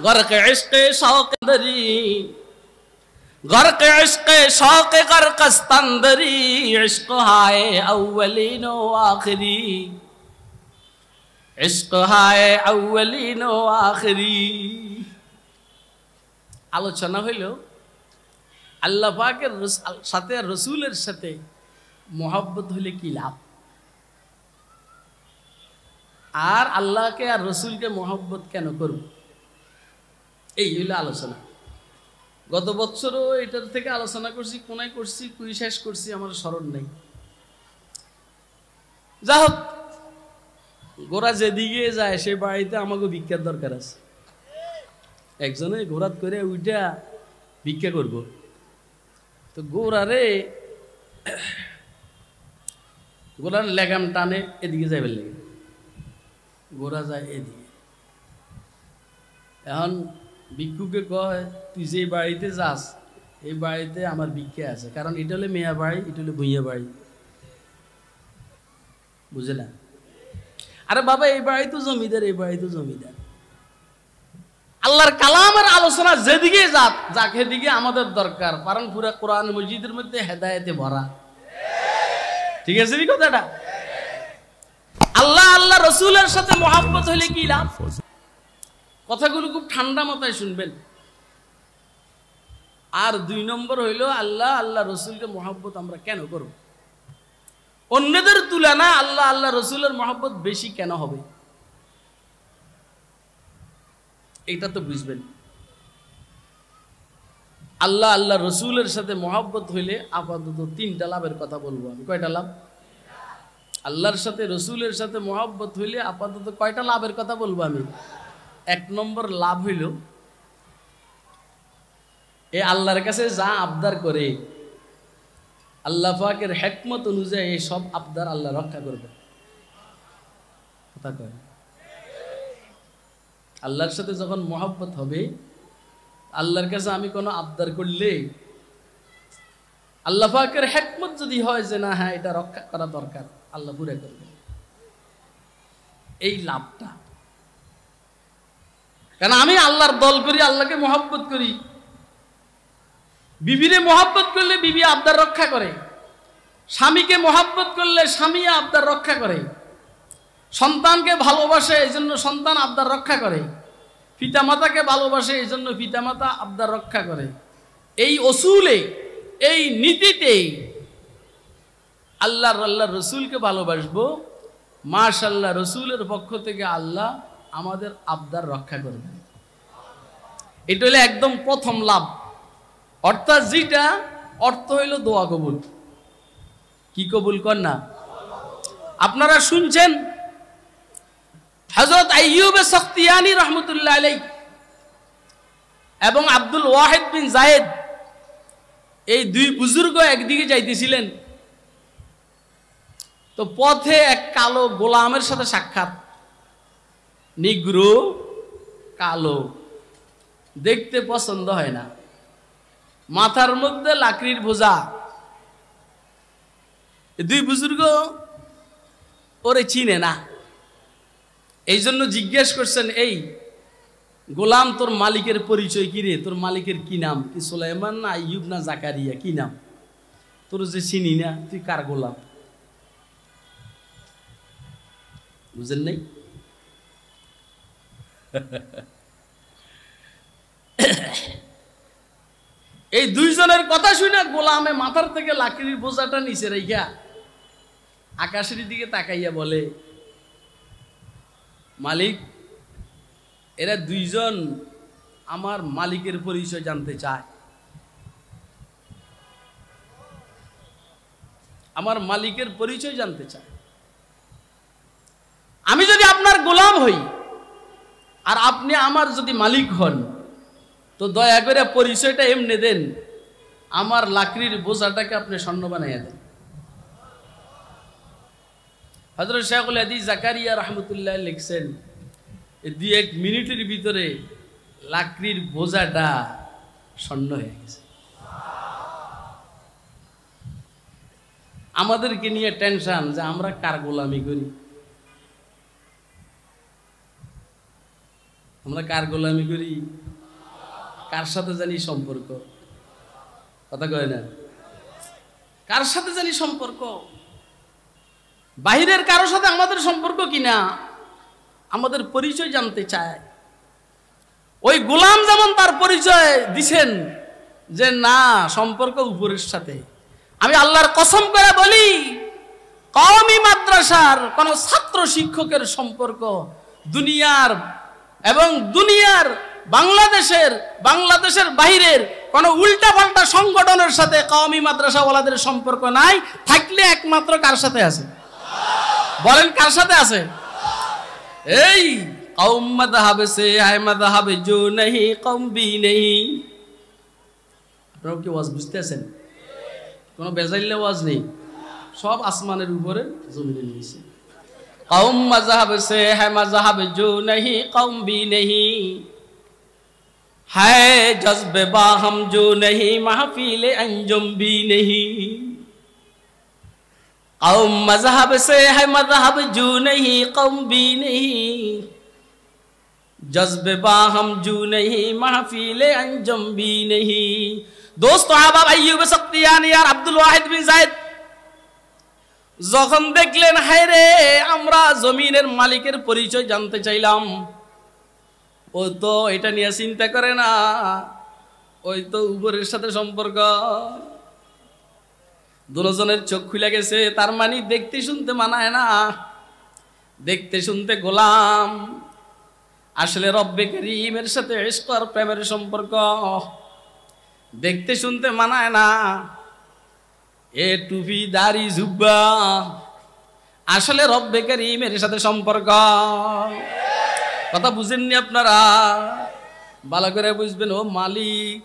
গরকে ইশকে শৌকে দরি, গরকে ইশকে শৌকে গরকস্তানদরি, ইশক হায় আউয়ালিন ও আখিরি, ইশক হায় আউয়ালিন ও আখিরি। আলোচনা হইল আল্লাহ পাকের সাথে রসুলের সাথে মোহাব্বত হলে কি লাভ, আর আল্লাহকে আর রসুলকে মোহাব্বত কেন করব, এই হইল আলোচনা। গত বছরও এটার থেকে আলোচনা করছি, কোনায় করছি, কুই শেষ করছি আমার স্মরণ নেই। যা হোক, গোরা যেদিকে যায় সে বাড়িতে আমাকে ভিক্ষার দরকার আছে। একজনে ঘোরাত করে উইটা ভিক্ষা করব, তো গোরারে গোরার লেগাম টানে এদিকে যাইবে লেগে, গোরা যায় এদিকে। এখন ভিক্ষুকে কয় তুই যে বাড়িতে যাস এই বাড়িতে আমার ভিক্ষা আছে, কারণ এটা হলে মেয়া বাড়ি, এটা হলে ভুইয়া বাড়ি, বুঝে না? আরে বাবা এই বাড়ি তো জমিদার, এই বাড়ি তো জমিদার। আল্লাহর কালামের আলোচনা যেদিকে যাক সেদিকে আমাদের দরকার, কারণ পুরা কোরআন মজিদের মধ্যে হেদায়েতে ভরা। ঠিক আছে নি কথাটা? আল্লাহ আল্লাহ রসুলের সাথে মোহাব্বত হলে কি লাভ? কথাগুলো খুব ঠান্ডা মাথায় শুনবেন। আর 2 নম্বর হইল আল্লাহ আল্লাহ রসুলকে মোহাব্বত আমরা কেন করব? অন্যদের তুলনা আল্লাহ আল্লাহ রসুলের মোহাব্বত বেশি কেন হবে, এটা তো বুঝবেন। আল্লাহ আল্লাহ রসুলের সাথে মোহাব্বত হইলে আপাতত 3টা লাভের কথা বলবো আমি। কয়টা লাভ? আল্লাহর সাথে রসুলের সাথে মোহাব্বত হইলে আপাতত কয়টা লাভের কথা বলবো আমি? 1 নম্বর লাভ হইল এ আল্লাহর কাছে যা আবদার করে আল্লাহ পাকের হিকমত অনুযায়ী এই সব আবদার আল্লাহ রক্ষা করবে। কথা কয়, আল্লাহর সাথে যখন মোহাব্বত হবে, আল্লাহর কাছে আমি কোনো আবদার করলে আল্লাহ পাকের হিকমত যদি হয় যে না হ্যাঁ এটা রক্ষা করা দরকার, আল্লাহ পুরো করবে এই লাভটা। কারণ আমি আল্লাহর দল করি, আল্লাহকে মহব্বত করি। বিবিরে মহব্বত করলে বিবি আবদার রক্ষা করে, স্বামীকে মহব্বত করলে স্বামী আবদার রক্ষা করে, সন্তানকে ভালোবাসে এই জন্য সন্তান আবদার রক্ষা করে, পিতামাতাকে ভালোবাসে এই জন্য পিতামাতা আবদার রক্ষা করে। এই অসুলে, এই নীতিতে আল্লাহর রসুলকে ভালোবাসবো, মাশাআল্লাহ রসুলের পক্ষ থেকে আল্লাহ আমাদের আবদার রক্ষা করবেন। এটা হলো একদম প্রথম লাভ। অর্থাৎ যেটা অর্থ হইল দোয়া কবুল। কি কবুল কর না? আপনারা শুনছেন হযরত আইয়ুব সখতিয়ানি রহমতুল্লাহ আলাইহি এবং আব্দুল ওয়াহিদ বিন জায়েদ এই দুই বুজুর্গ একদিকে যাইতেছিলেন, তো পথে এক কালো গোলামের সাথে সাক্ষাৎ। নিগ্রো, কালো, দেখতে পছন্দ হয় না, মাথার মধ্যে লাকড়ির বোঝা। দুই বুজুর্গ ওরে চিনে না, এই জন্য জিজ্ঞেস করছেন, এই গোলাম তোর মালিকের পরিচয় কি রে? তোর মালিকের কি নাম? কি সুলাইমান না আইয়ুব না জাকারিয়া? কি নাম তোর? যে চিনি না, তুই কার গোলাম? বুঝেন নাই? এই দুইজনের কথা শুনে গোলামে মাথার থেকে লাকড়ির বোঝাটা নিচে রাইখা আকাশের দিকে তাকাইয়া বলে, মালিক, এরা দুইজন আমার মালিকের পরিচয় জানতে চায়। আমার মালিকের পরিচয় জানতে চায়। আমি যদি আপনার গোলাম হই আর আপনি আমার যদি মালিক হন, তো দয়া করে পরিচয়টা এমনি দেন, আমার লাকড়ির বোঝাটাকে আপনি স্বর্ণ বানাইয়া দেন। হযরত শাইখুল হাদিস জাকারিয়া রহমতুল্লাহ লিখছেন, দুই এক মিনিটের ভিতরে লাকড়ির বোঝাটা স্বর্ণ হয়ে গেছে। আমাদেরকে নিয়ে টেনশন যে আমরা কার গোলামি করি, আমরা কার গোলামি করি, কার সাথে জানি সম্পর্ক। কথা কয় না? কার সাথে জানি সম্পর্ক? বাহিরের কারোর সাথে আমাদের সম্পর্ক কিনা, আমাদের পরিচয় জানতে চায়। ওই গোলাম যেমন তার পরিচয় দিছেন যে না, সম্পর্ক উপরের সাথে। আমি আল্লাহর কসম করে বলি, কওমি মাদ্রাসার কোন ছাত্র শিক্ষকের সম্পর্ক দুনিয়ার এবং দুনিয়ার বাংলাদেশের বাহিরের কোন উল্টা পাল্টা সংগঠনের সাথে কওমি মাদ্রাসাওয়ালাদের সম্পর্ক নাই। থাকলে একমাত্র কার সাথে আছে? বলেন কার সাথে আছে? এই কওম মাযহাব সে है मذहब जो नहीं कौम भी नहीं। আপনারা কি ওয়াজ বুঝতেছেন? কোনো বেজাইলে ওয়াজ নেই, সব আসমানের উপরে জমিনের নিচে। কওম मذहब से है मذहब जो नहीं कौम भी नहीं है जज्बे बाहम जो नहीं महफिल अंजुम भी नहीं। कौम मज़हब से है मज़हब जो नहीं कौम भी नहीं जज्बे बाहम जो नहीं महफिल अंजुम भी नहीं। दोस्तों আহবাব আইয়ুব সখতিয়ানি আর আব্দুল ওয়াহিদ বিন জায়েদ যখন দেখলেন, হায় রে, আমরা জমিনের মালিকের পরিচয় জানতে চাইলাম, ও তো এটা নিয়ে চিন্তা করে না, ওই তো উপরের সাথে সম্পর্ক। দুজনের চোখ খুলে গেছে। তার মানে দেখতে শুনতে মানায় না, দেখতে শুনতে গোলাম, আসলে রব্বে করিমের সাথে ইশক আর প্রেমের সম্পর্ক। দেখতে শুনতে মানায় না, এ টুপি দাড়ি জুব্বা, আসলে রব্বে করিমের সাথে সম্পর্ক। কথা বুঝেননি আপনারা? ভালো করে বুঝবেন। ও মালিক,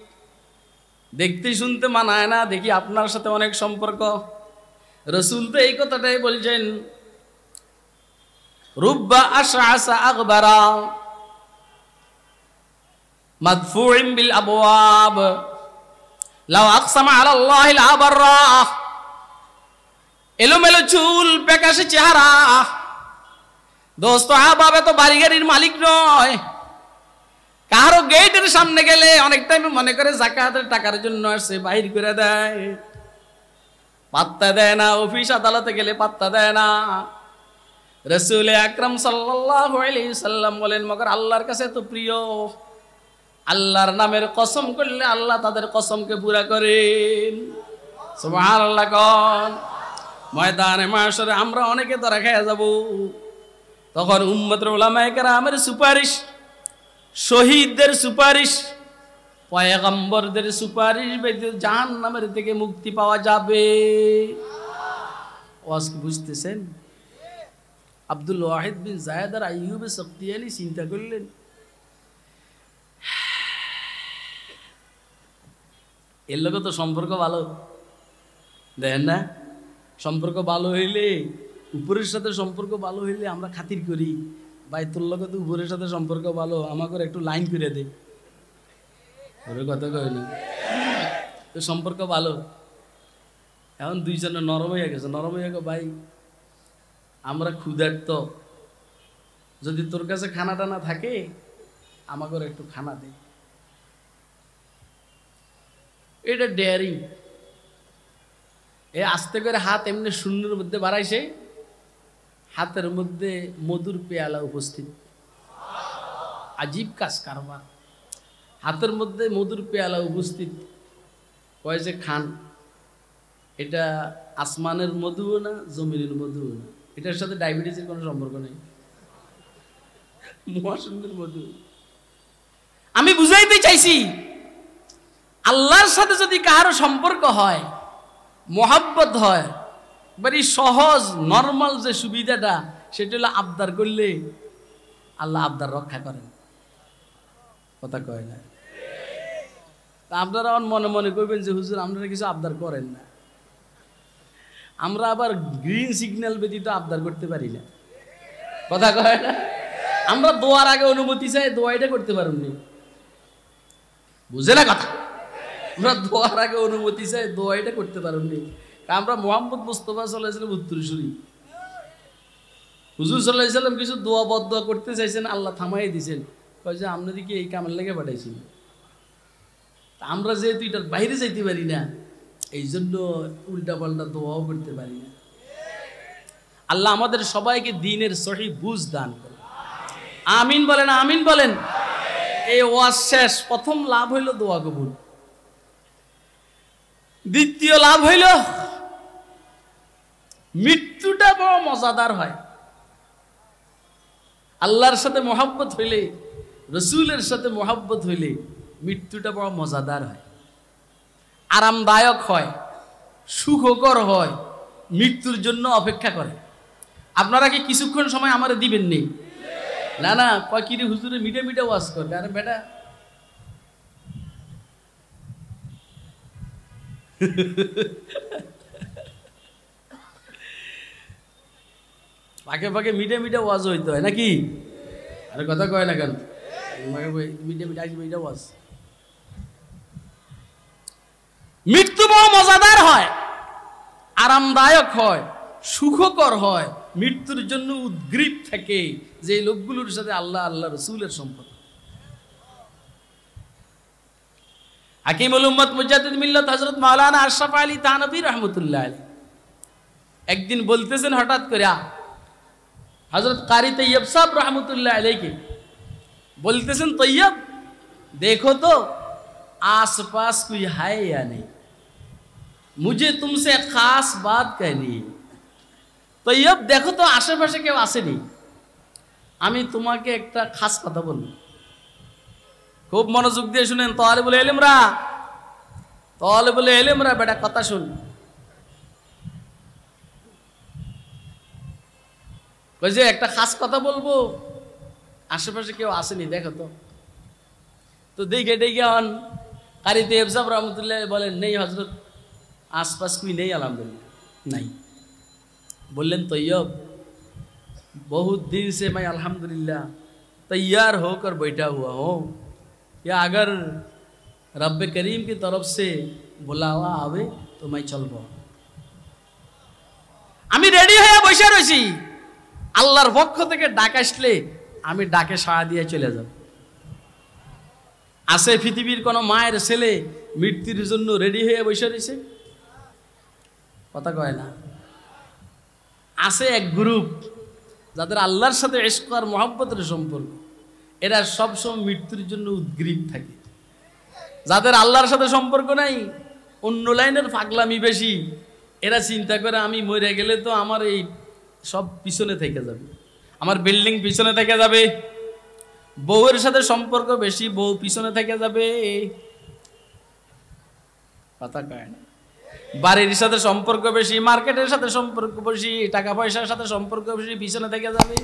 দেখতে শুনতে মানায় না, দেখি আপনার সাথে অনেক সম্পর্ক। রাসূল তো এই কথাটাই বলছেন, রুব্বা আশআসা আগবারা মাদফুইন বিল আবওয়াব লাউ আকসামা আলাল্লাহি লা বাররা, এলোমেলো চুল, প্যাকাশে চেহারা। দোস্ত আবাবে তো বাড়ি গাড়ির মালিক নয়। কারো গেটের সামনে গেলে অনেক টাইম মনে করে যাকাতের টাকার জন্য আসছে, বাহির করে দেয়, পাত্তা দেয় না। অফিস আদালতে গেলে পাত্তা দেয় না। রাসূল আকরাম সাল্লাল্লাহু আলাইহি সাল্লাম বলেন, মগর আল্লাহর কাছে তো প্রিয়, আল্লাহর নামের কসম করলে আল্লাহ তাদের কসমকে পুরা করেন। সুবহানাল্লাহ কোন। ময়দানে মাশরে আমরা অনেকে ধরা খেয়ে যাব, তখন উম্মতের উলামায়ে কেরামের সুপারিশ, শহীদদের সুপারিশ, পয়গম্বরদের সুপারিশ ব্যতীত জাহান্নামের থেকে মুক্তি পাওয়া যাবে। ওয়াজ কি বুঝতেছেন? আব্দুল ওয়াহিদ বিন যায়েদ আর আইয়ুব সখতিয়ানি চিন্তা করলেন, এর লোক তো সম্পর্ক ভালো, দেখেন না? সম্পর্ক ভালো হইলে, উপরের সাথে সম্পর্ক ভালো হইলে আমরা খাতির করি, ভাই তোর লোক তো উপরের সাথে সম্পর্ক ভালো, আমাকে একটু লাইন করে দে, ওর কথা কইনি তো সম্পর্ক ভালো। এখন দুইজনে নরম হয়ে গেছে, নরম হয়ে গেছে, ভাই আমরা ক্ষুধার্ত, যদি তোর কাছে খানা টানা থাকে আমাকে একটু খানা দে। এটা ডেয়ারিং। এ আস্তে করে হাত এমনি শূন্যের মধ্যে বাড়াইছে, হাতের মধ্যে মধুর পেয়ালা উপস্থিত। আজীব কাজ কারবার, হাতের মধ্যে মধুর পেয়ালা উপস্থিত, কয় যে খান। এটা আসমানের মধুও না, জমিনের মধুও না, এটার সাথে ডায়াবেটিসের কোনো সম্পর্ক নেই, মহাশূন্যের মধু। আমি বুঝাইতে চাইছি, আল্লাহর সাথে যদি কারো সম্পর্ক হয়, মোহাব্বত হয়, বাড়ি সহজ নর্মাল যে সুবিধাটা, সেটা হলো আবদার করলে আল্লাহ আবদার রক্ষা করেন। কথা কয় না? আপনারা মনে মনে করবেন যে হুজুর আপনারা কিছু আবদার করেন না। আমরা আবার গ্রিন সিগন্যাল ব্যতীত আবদার করতে পারি না। কথা কয় না? আমরা দোয়ার আগে অনুমতি চাই, দোয়াইটা করতে পারেননি, বুঝে না কথা? আমরা দোয়ার আগে অনুমতি চাই, দোয়াইটা করতে পারেননি। আমরা মোহাম্মদ মুস্তাফা সাল্লাল্লাহু আলাইহি ওয়াসাল্লাম উত্তরসূরি। হুজুর সাল্লাল্লাহু আলাইহি ওয়াসাল্লাম কিছু দোয়া বদদোয়া করতে চাইছেন, আল্লাহ থামাই দিয়েছেন, কয় যে আপনাদেরকে এই কামের লেগে পাঠাইছি। আমরা যেহেতু এটার বাইরে যাইতে পারি না, এই জন্য উল্টা পাল্টা দোয়াও করতে পারি না। আল্লাহ আমাদের সবাইকে দ্বীনের সহিহ বুঝ দান করেন। আমিন বলেন, আমিন বলেন। এই ওয়াজ শেষ, প্রথম লাভ হইল দোয়া কবুল, দ্বিতীয় লাভ হইল মৃত্যুটা বড় মজাদার হয়। আল্লাহর সাথে মোহাব্বত হইলে, রসুলের সাথে মোহাব্বত হইলে মৃত্যুটা বড় মজাদার হয়, আরামদায়ক হয়, সুখকর হয়, মৃত্যুর জন্য অপেক্ষা করে। আপনারা কি কিছুক্ষণ সময় আমারে দিবেন নি? না না, কয় কি রে হুজুরে মিটে মিটে ওয়াজ করবে। আরে বেটা, পাকে পাকে মিটে মিটে ওয়াজ হইতে হয় নাকি? আরে কথা কয় না কেন? মিটে মিটে আসবে এটা ওয়াজ। মৃত্যু বড় মজাদার হয়, আরামদায়ক হয়, সুখকর হয়, মৃত্যুর জন্য উদ্গ্রীব থাকে যে লোকগুলোর সাথে আল্লাহ আল্লাহ রসুলের সম্পর্ক। হাকিমুল উম্মত মুজাদ্দিদ মিল্লাত হযরত মাওলানা আশরাফ আলী থানভী রাহমাতুল্লাহ আলাইহি একদিন বলতেছেন হঠাৎ করে, হযরত কারি তৈয়ব সাহেব রাহমাতুল্লাহ আলাইহি बोलतेছেন, तैयब देखो तो आसपास कोई है या नहीं, मुझे तुमसे खास बात कहनी है। तैयब देखो तो आशेपाशे केउ आसेनी, आमी तुम्हाके एकटा खास कथा बोलबो, खूब मनोयोग दिए शुनेन। तालिबुल इल्मरा बेटा कथा शुन। कइजे एकटा खास कथा बोलबो, आशेपाशे केउ आसेनी, देखो तो देखे देखे हन कारी तैयब साहब रहमतुल्लाह बोलें, नहीं हजरत आसपास कोई नहीं, अल्हम्दुलिल्लाह नहीं। बोलें तैयब बहुत दिन से मैं अल्हम्दुलिल्लाह तैयार होकर बैठा हुआ हूँ कि अगर रब्बे करीम की तरफ से বোলাওয়া হবে তোমায় চলবো। আমি রেডি হয়ে বসে রয়েছি, আল্লাহর পক্ষ থেকে ডাক আসলে আমি ডাকে সাড়া দিয়ে চলে যাব। আছে পৃথিবীর কোন মায়ের ছেলে মৃত্যুর জন্য রেডি হয়ে বসে রয়েছে? কথা কয় না। আছে এক গ্রুপ যাদের আল্লাহর সাথে ইশক আর মহব্বতের সম্পর্ক, এরা সবসময় মৃত্যুর জন্য উদ্গ্রীব থাকে। যাদের আল্লাহর সাথে সম্পর্ক নাই, অন্য লাইনের পাগলামি বেশি, এরা চিন্তা করে আমি মরে গেলে তো আমার এই সব পিছনে থেকে যাবে, আমার বিল্ডিং পিছনে থেকে যাবে। বউয়ের সাথে সম্পর্ক বেশি, বউ পিছনে থেকে যাবে। কথা কয় না। বাড়ির সাথে সম্পর্ক বেশি, মার্কেটের সাথে সম্পর্ক বেশি, টাকা পয়সার সাথে সম্পর্ক বেশি, পিছনে থেকে যাবে।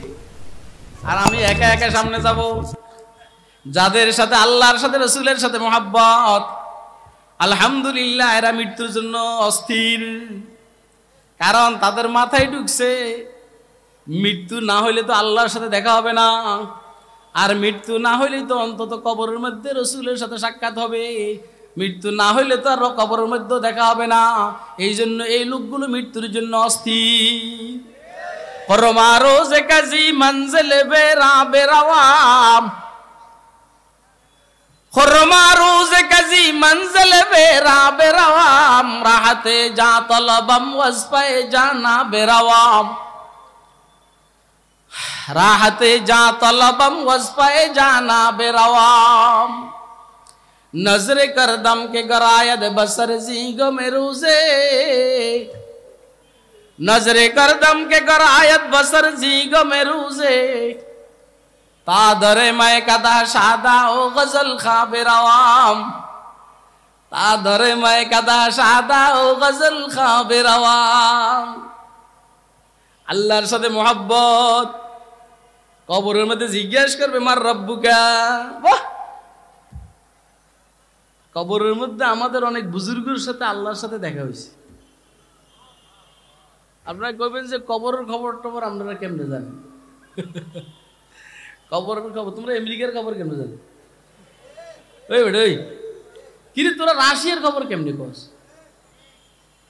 আর আমি একা একা সামনে যাব। যাদের সাথে আল্লাহর সাথে রাসূলের সাথে মহব্বত, আলহামদুলিল্লাহ এরা মৃত্যুর জন্য অস্থির। কারণ তাদের মাথায় ঢুকছে মৃত্যু না হইলে তো আল্লাহর সাথে দেখা হবে না, আর মৃত্যু না হইলে তো অন্তত কবরের মধ্যে রাসূলের সাথে সাক্ষাৎ হবে, মৃত্যু না হইলে তো আর কবরের মধ্যে দেখা হবে না। এই জন্য এই লোকগুলো মৃত্যুর জন্য অস্থির। ফরমারোজে কাজী মঞ্জিলে বেরা বেরাওয়াম, খরমারোজে কাজী মঞ্জিলে বেরা বেরাওয়াম, রাহতে যা তলবম ওয়াজপায়ে জানা বেরাওয়াম, রাহতে যা তলবম ওয়াজপায়ে জানা বেরাওয়াম, नजरे करदम के गरायद बसर जीगो में रूजे, नजरे करदम के गरायद बसर जीगो में रूजे, तादरे मैं कदा शादा ओ गजल खाबिरवाम, तादरे मैं कदा शादा ओ गजल खाबिरवाम। আল্লাহর সাথে মোহাব্বত, কবরের মধ্যে জিজ্ঞেস করবে মার রব্বুকা। বাহ, কবরের মধ্যে আমাদের অনেক বুজুর্গের সাথে আল্লাহর সাথে দেখা হয়েছে। আপনারা কইবেন যে কবরের খবর টবর আপনারা কেমনে জানেন? কবরের খবর তোমরা আমেরিকার খবর কেমনে জানো? ওই বেটা ওই কিরে, তোরা রাশিয়ার খবর কেমনে কস?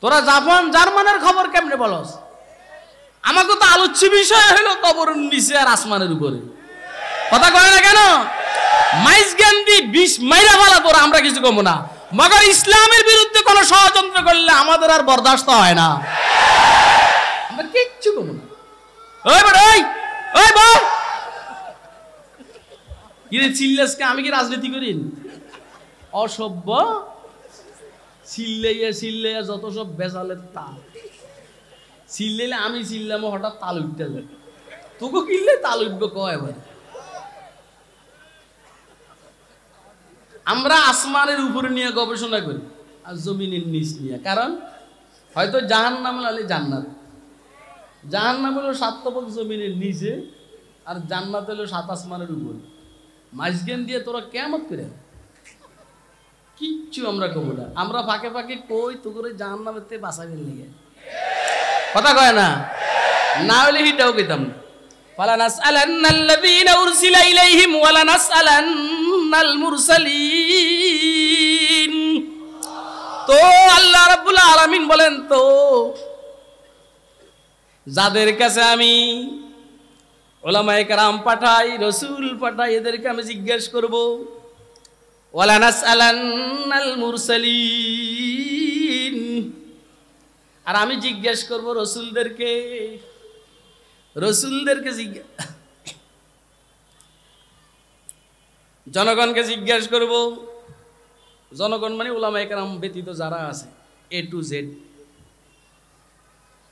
তোরা জাপান জার্মানের খবর কেমনে বলস? আমাকে তো আলোচ্য বিষয় হলো কবরের নিচে আর আসমানের উপরে। কথা কয় না কেন? মাইজ গান্ধী বিষ মাইরা ফেলা তোরা, আমরা কিছু কমো না। মগর ইসলামের বিরুদ্ধে কোন ষড়যন্ত্র করলে আমাদের আর বরদাস্ত হয় না, আমরা কিচ্ছু কমো না। ওই বড় ওই ওই বল কিরে চিল্লাসকে? আমি কি রাজনীতি করি? অসভ্য চিল্লাইয়া চিল্লাইয়া যত সব বেজালের তাল, চিল্লাইলে আমি চিল্লামো হঠাৎ তাল উঠতে যাবে, তোকে কিনলে তাল উঠবে কয় এবার। আমরা আসমানের উপরে নিয়ে গবেষণা করি আর জমিনের নিচ নিয়ে। কারণ হয়তো জাহান্নাম হলে জান্নাত, জাহান্নাম হলো 7 তবক জমিনের নিচে, আর জান্নাত হলো 7 আসমানের উপরে। মাঝখান দিয়ে তোরা কিয়ামত করে কিচ্ছু আমরা কব না। আমরা ফাঁকে ফাঁকে কই তো করে জাহান্নামের থেকে বাঁচাবেন লেগে। কথা কয় না? না হলে হিটাও কইতাম না। ফালা নাসআলান্নাল্লাযীনা উরসিলা ইলাইহিম ওয়ালা নাসআলান্নাল মুরসালিন। তো আল্লাহ রাব্বুল আলামিন বলেন, তো যাদের কাছে আমি উলামায়ে কেরাম পাঠাই, রাসূল পাঠাই, এদেরকে আমি জিজ্ঞেস করব। ওয়ালা নাসআলান্নাল মুরসালিন, আর আমি জিজ্ঞেস করব রাসূলদেরকে। রসুলদেরকে জনগণকে জিজ্ঞেস করব। জনগণ মানে উলামায়ে কেরাম ব্যতীত যারা আছে A to Z।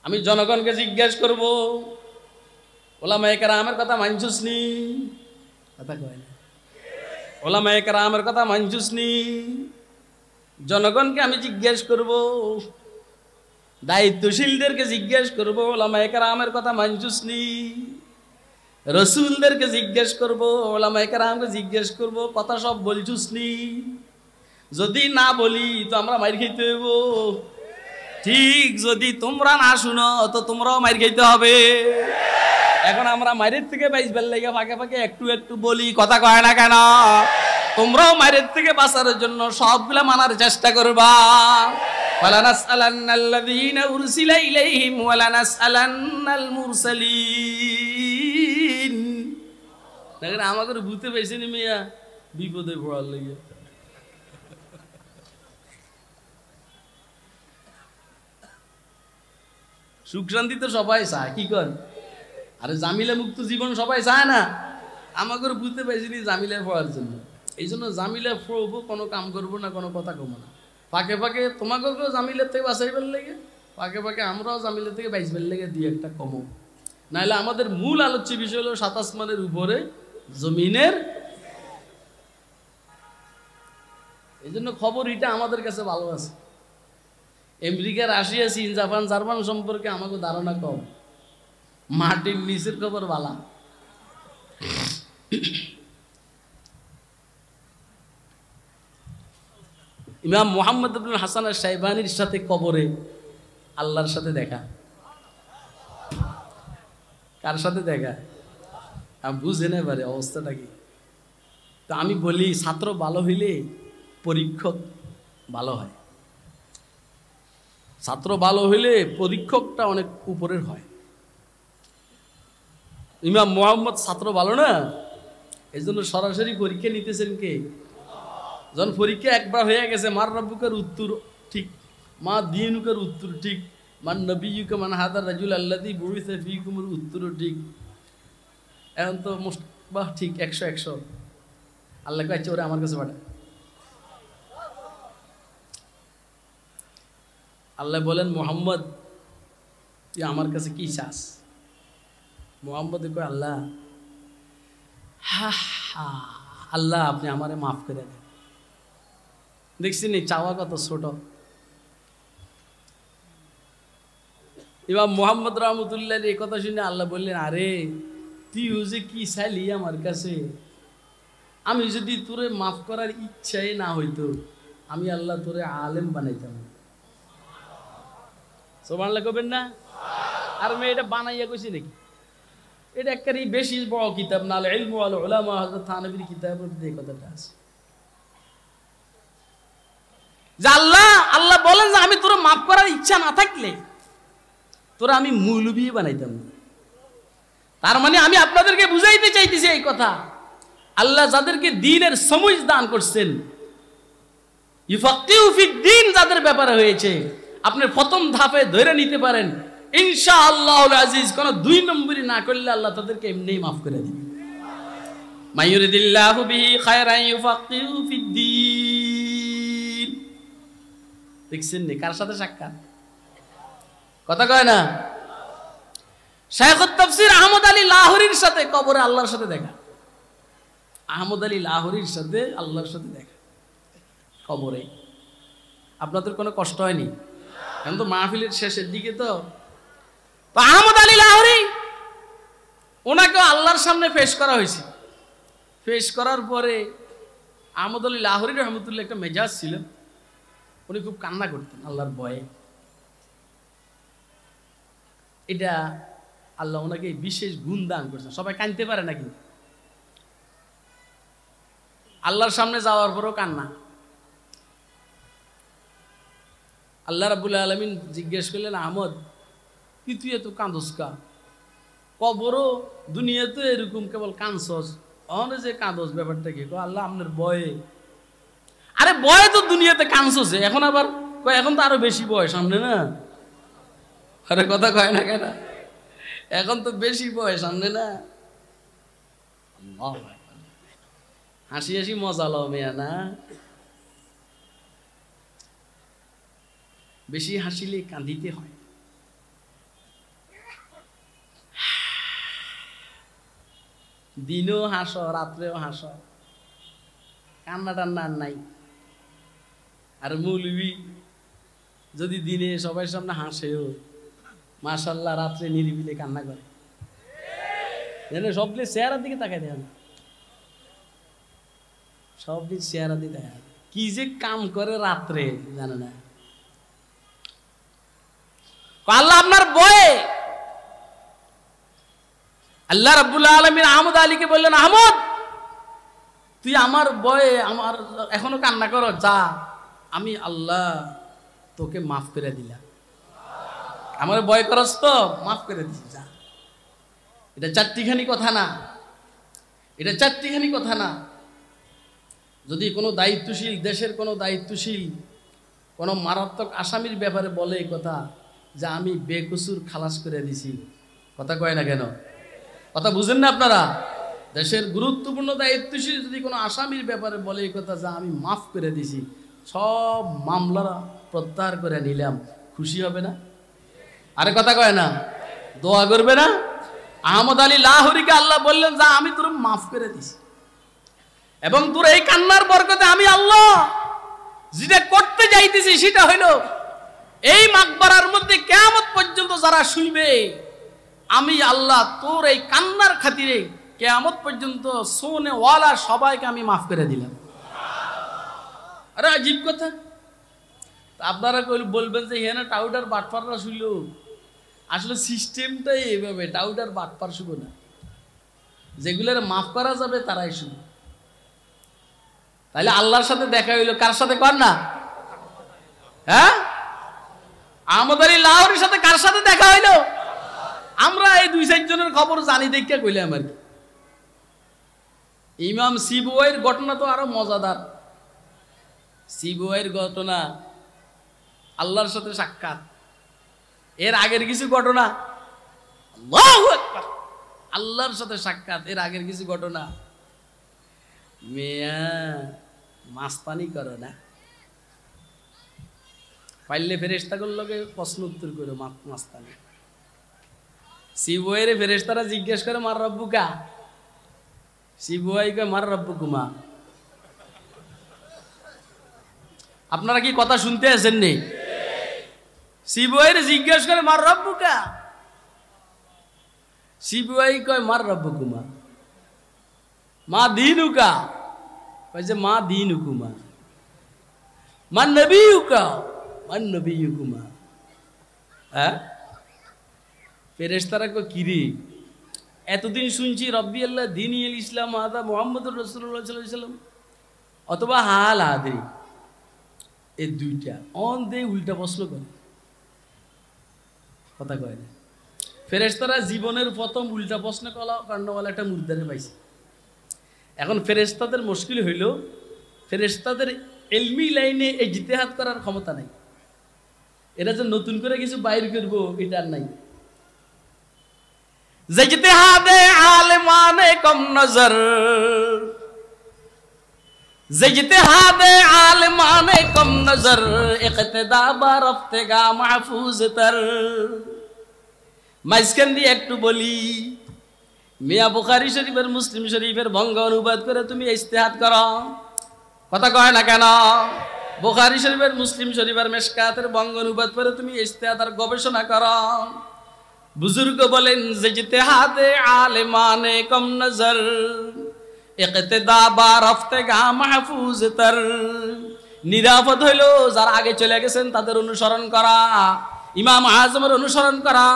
আমি জনগণকে জিজ্ঞেস করব, উলামায়ে কেরামের কথা মানছুস নি? কথা কয় না? উলামায়ে কেরামের কথা মানছুস নি? জনগণকে আমি জিজ্ঞেস করব। দায়িত্বশীলদেরকে জিজ্ঞেস করব, উলামায়ে কেরামের কথা মানছুস নি? রাসূলদেরকে জিজ্ঞেস করব, উলামায়ে কেরামকে জিজ্ঞেস করব, কথা সব বলছুস নি? যদি না বলি তো আমরা মাইর খাইতে হইব। ঠিক, যদি তোমরা না শুনো তো তোমরাও মাইর খাইতে হবে। এখন আমরা মাইরের থেকে বাইজবার লাগে ফাঁকে ফাঁকে একটু একটু বলি। কথা কয় না কেন? তোমরাও মায়ের থেকে বাঁচার জন্য সবগুলা মানার চেষ্টা করবা। ওয়ালানাসআলান্নাল্লাযীনা উরসিলা ইলাইহিম ওয়ালানাসআলান্নাল মুরসালিন। দেখেন আমাদের ভূতে বেশি নি মিয়া বিপদে পড়ার লাগে। সুখ শান্তি তো সবাই চায়, কি কর? আরে জামিলা মুক্ত জীবন সবাই চায় না। আমাদের বুঝতে পারছি জামিলা পড়ার জন্য, এই জন্য জামিলা পড়বো, কোনো কাম করবো না, কোনো কথা কমো না। ফাঁকে ফাঁকে তোমাকেও জামিলার থেকে বাঁচাইবার লেগে, ফাঁকে ফাঁকে আমরাও জামিলার থেকে বাঁচবার লেগে দিয়ে একটা কমো। নাহলে আমাদের মূল আলোচ্য বিষয় হলো সাত আসমানের উপরে জমিনের। এই জন্য খবর এটা আমাদের কাছে ভালো আছে। আমেরিকা, রাশিয়া, চীন, জাপান, জার্মান সম্পর্কে আমাকে ধারণা কম, মাটির নিচের খবর ভালা। ইমাম মুহাম্মদ ইবনে হাসান আশ-শাইবানির সাথে কবরে আল্লাহর সাথে দেখা। কার সাথে দেখা? আমি বুঝে না পারে অবস্থাটা কি। তো আমি বলি ছাত্র ভালো হইলে পরীক্ষক ভালো হয়, ছাত্র ভালো হইলে পরীক্ষকটা অনেক উপরের হয়। ইমাম মুহাম্মদ ছাত্র ভালো না, এই জন্য সরাসরি পরীক্ষা নিতেছেন কে? যখন পরীক্ষা একবার হয়ে গেছে, মার রাব্বুকার উত্তর ঠিক, মা দীনুকার উত্তর ঠিক, মান নবিয়্যুকা মান হাদার রাজুল আল্লাযী বুইসা ফীকুমের উত্তরও ঠিক। এখন তো মুস্তাবাহ ঠিক 100 আল্লাহ কইছে ওরে আমার কাছে পাঠা। আল্লাহ বলেন মুহাম্মদ তুই আমার কাছে কি চাস? মুহাম্মদ কয় আল্লাহ, আল্লাহ আপনি আমারে মাফ করে দেন। দেখছি নি চাওয়া কত ছোট। ইমাম মুহাম্মদ রাহমাতুল্লাহ এই কথা শুনে আল্লাহ বললেন, আরে তুই যে কি চাইলি আমার কাছে, আমি যদি তোরে মাফ করার ইচ্ছাই না হইতো, আমি আল্লাহ তোরে আলেম বানাইতাম। সুবহানাল্লাহ কবেন না? আর আমি এটা বানাইয়া কইছি নাকি? এটা একবারে বেশি বড় কিতাব, না ইলমু আল উলামা হযরত থানবীর কিতাবের মধ্যে এই কথাটা আছে যে আল্লাহ বলেন যে আমি তোরে মাফ করার ইচ্ছা না থাকলে তোরা আমি মৌলবী বানাইতাম। তার মানে আমি আপনাদেরকে বুঝাইতে চাইতেছি এই কথা, আল্লাহ যাদেরকে দ্বীনের সমঝ দান করছেন, ইউফাক্কিহু ফিদ-দ্বীন যাদের ব্যাপারে হয়েছে, আপনি প্রথম ধাপে ধরে নিতে পারেন ইনশাআল্লাহুল আজিজ। কোন 2 নম্বরই না করলে আল্লাহ তাদেরকে এমনিই মাফ করে দিবেন। মাইয়ুরিদিল্লাহু বিহি খায়রান ইউফাক্কিহু ফিদ-দ্বীন। দেখছেন নি কার সাথে সাক্ষাৎ? কথা কয় না? শাইখুত তাফসীর আহমদ আলী লাহোরীর সাথে কবরে আল্লাহর সাথে দেখা। আহমদ আলী লাহোরীর সাথে আল্লাহর সাথে দেখা কবরে। আপনাদের কোনো কষ্ট হয়নি? এখন তো মাহফিলের শেষের দিকে তো আহমদ আলী লাহোরী, ওনাকে আল্লাহর সামনে পেশ করা হয়েছে। পেশ করার পরে আহমদ আলী লাহোরী রহমতুল্লাহ একটা মেজাজ ছিল, উনি খুব কান্না করতেন আল্লাহর ভয়ে। এটা আল্লাহ ওনাকে বিশেষ গুণ দান করছেন। সবাই কাঁদতে পারে না, কিন্তু আল্লাহর সামনে যাওয়ার পরও কান্না। আল্লাহ রাব্বুল আলামিন জিজ্ঞেস করলেন, আহমদ কি তুই এত কাঁদস কা? কবরও দুনিয়াতে এরকম কেবল কাঁদছস, অনে যে কাঁদস ব্যাপারটা কি? আল্লাহ আপনার বয়ে। আরে বয়ে তো দুনিয়াতে কাঁদছস, এখন আবার এখন তো আরো বেশি বয় সামনে না? আরে কথা কয় না কেন? এখন তো বেশি বয় সামনে না? হাসি হাসি মজা লও মেয়া না? বেশি হাসিলে কাঁদিতে হয়। দিনও হাসো, রাত্রেও হাসো, কান্না টান্না আর নাই। আর মৌলবি যদি দিনে সবার সামনে হাসেও, মাশাআল্লাহ রাত্রে নিরিবিলে কান্না করে। সবগুলি চেহারার দিকে তাকাই দেয় না, সবগুলি চেহারা দিয়ে দেখা কি যে কাম করে রাত্রে জানে না। আল্লাহ আপনার বয়ে। আল্লাহ রাব্বুল আলামিন আহমদ আলীকে বললেন, আহমদ তুই আমার বয়ে আমার এখনো কান্না করো, যা, আমি আল্লাহ তোকে মাফ করে দিলাম। আমার ভয় করস তো, মাফ করে দিছি, যা। এটা চারটিখানি কথা না, এটা চারটিখানি কথা না। যদি কোনো দায়িত্বশীল, দেশের কোনো দায়িত্বশীল কোনো মারাত্মক আসামির ব্যাপারে বলে এই কথা যে আমি বেকসুর খালাস করে দিছি, কথা কয় না কেন? কথা বুঝেন না আপনারা? দেশের গুরুত্বপূর্ণ দায়িত্বশীল যদি কোনো আসামির ব্যাপারে বলে এই কথা যে আমি মাফ করে দিছি, সব মামলা প্রত্যাহার করে নিলাম, খুশি হবে না? আরে কথা কয় না? দোয়া করবে না? আহমদ আলী লাহোরীকে আল্লাহ বললেন যা, আমি তোর মাফ করে দিছি, এবং তোর এই কান্নার বরকতে আমি আল্লাহ যেটা করতে যাইতেছি সেটা হইল এই মাকবারার মধ্যে কিয়ামত পর্যন্ত যারা শুইবে, আমি আল্লাহ তোর এই কান্নার খাতিরে কিয়ামত পর্যন্ত সোনে ওয়ালা সবাইকে আমি মাফ করে দিলাম। আরে আজীব কথা। আপনারা বলবেন যে হ্যাঁ না টাউটার বাটপাররা শুইল, আসলে সিস্টেমটাই এইভাবে, টাউটার বাটপার শুভ না, যেগুলোর মাফ করা যাবে তারাই শুভ। তাহলে আল্লাহর সাথে দেখা হইলো, কার সাথে কর না? হ্যাঁ, আহমদ আলী লাহোরীর সাথে কার সাথে দেখা হইলো? আমরা এই 2-4 জনের খবর জানি দেখে কইলাম আর কি। ইমাম সিবুয়াইর ঘটনা তো আরো মজাদার। সিবুয়াইর ঘটনা, আল্লাহর সাথে সাক্ষাৎ, এর আগের কিছু ঘটনা, আল্লাহু আকবার, আল্লাহর সাথে সাক্ষাৎ, এর আগের কিছু ঘটনা। মেয়া মাস্তানি করো না, পাইলে ফেরেশতাগুলোর লগে প্রশ্ন উত্তর করো, মাস্তানি। সিবুয়াইরে ফেরেশতারা জিজ্ঞেস করে মার রব্বুকা, সিবুয়াই কয় মার রব্বুকুমা। আপনারা কি কথা শুনতে আছেন নি? সিবুয়াইরে জিজ্ঞেস করে মার রব্বুকা, সিবুয়াই কয় মার রব্বুকুমা। মা দীনুকা, কইছে মা দীনুকুমা। মান নবিয়ুকা, মান নবিয়ুকুমা। হ্যাঁ, ফেরেশতারা কয় কি রে, এতদিন শুনছি রব্বি আল্লাহ দীনিল ইসলাম আদা মুহাম্মদুর রাসূলুল্লাহ সাল্লাল্লাহু আলাইহি ওয়াসাল্লাম, অথবা হাল আদে, এই দুইটা অন দে উল্টা প্রশ্ন করে, কথা কয় না। ফেরেশতারা জীবনের প্রথম উল্টা প্রশ্ন কান্ডওয়ালা একটা মুর্দারে পাইছে। এখন ফেরেশতাদের মুশকিল হইল, ফেরেশতাদের ইলমি লাইনে ইজতিহাদ করার ক্ষমতা নাই। এরা যে নতুন করে কিছু বাইর করব এটা নাই। ইজতিহাদে আলেমানে কম নজর, ইজতিহাদে আলেমানে কম নজর, ইকতিদা বা রফতেগা মাহফুজ তর। মাঝখান দিয়ে একটু বলি, মিয়া বুখারী শরীফের মুসলিম শরীফের ভঙ্গ অনুবাদ করে তুমি ইজতিহাদ করো, কথা কয় না কেন? বুখারী শরীফের মুসলিম শরীফের মিশকাতের ভঙ্গ অনুবাদ করে তুমি ইজতিহাদ আর গবেষণা করো। বুজুর্গ বলেন ইজতিহাদে আলেমানে কম নজর, ইকতিদা বা রফতেগা মাহফুজ তর। নিরাপদ হইল যারা আগে চলে গেছেন তাদের অনুসরণ করা, ইমাম আজমের অনুসরণ করা,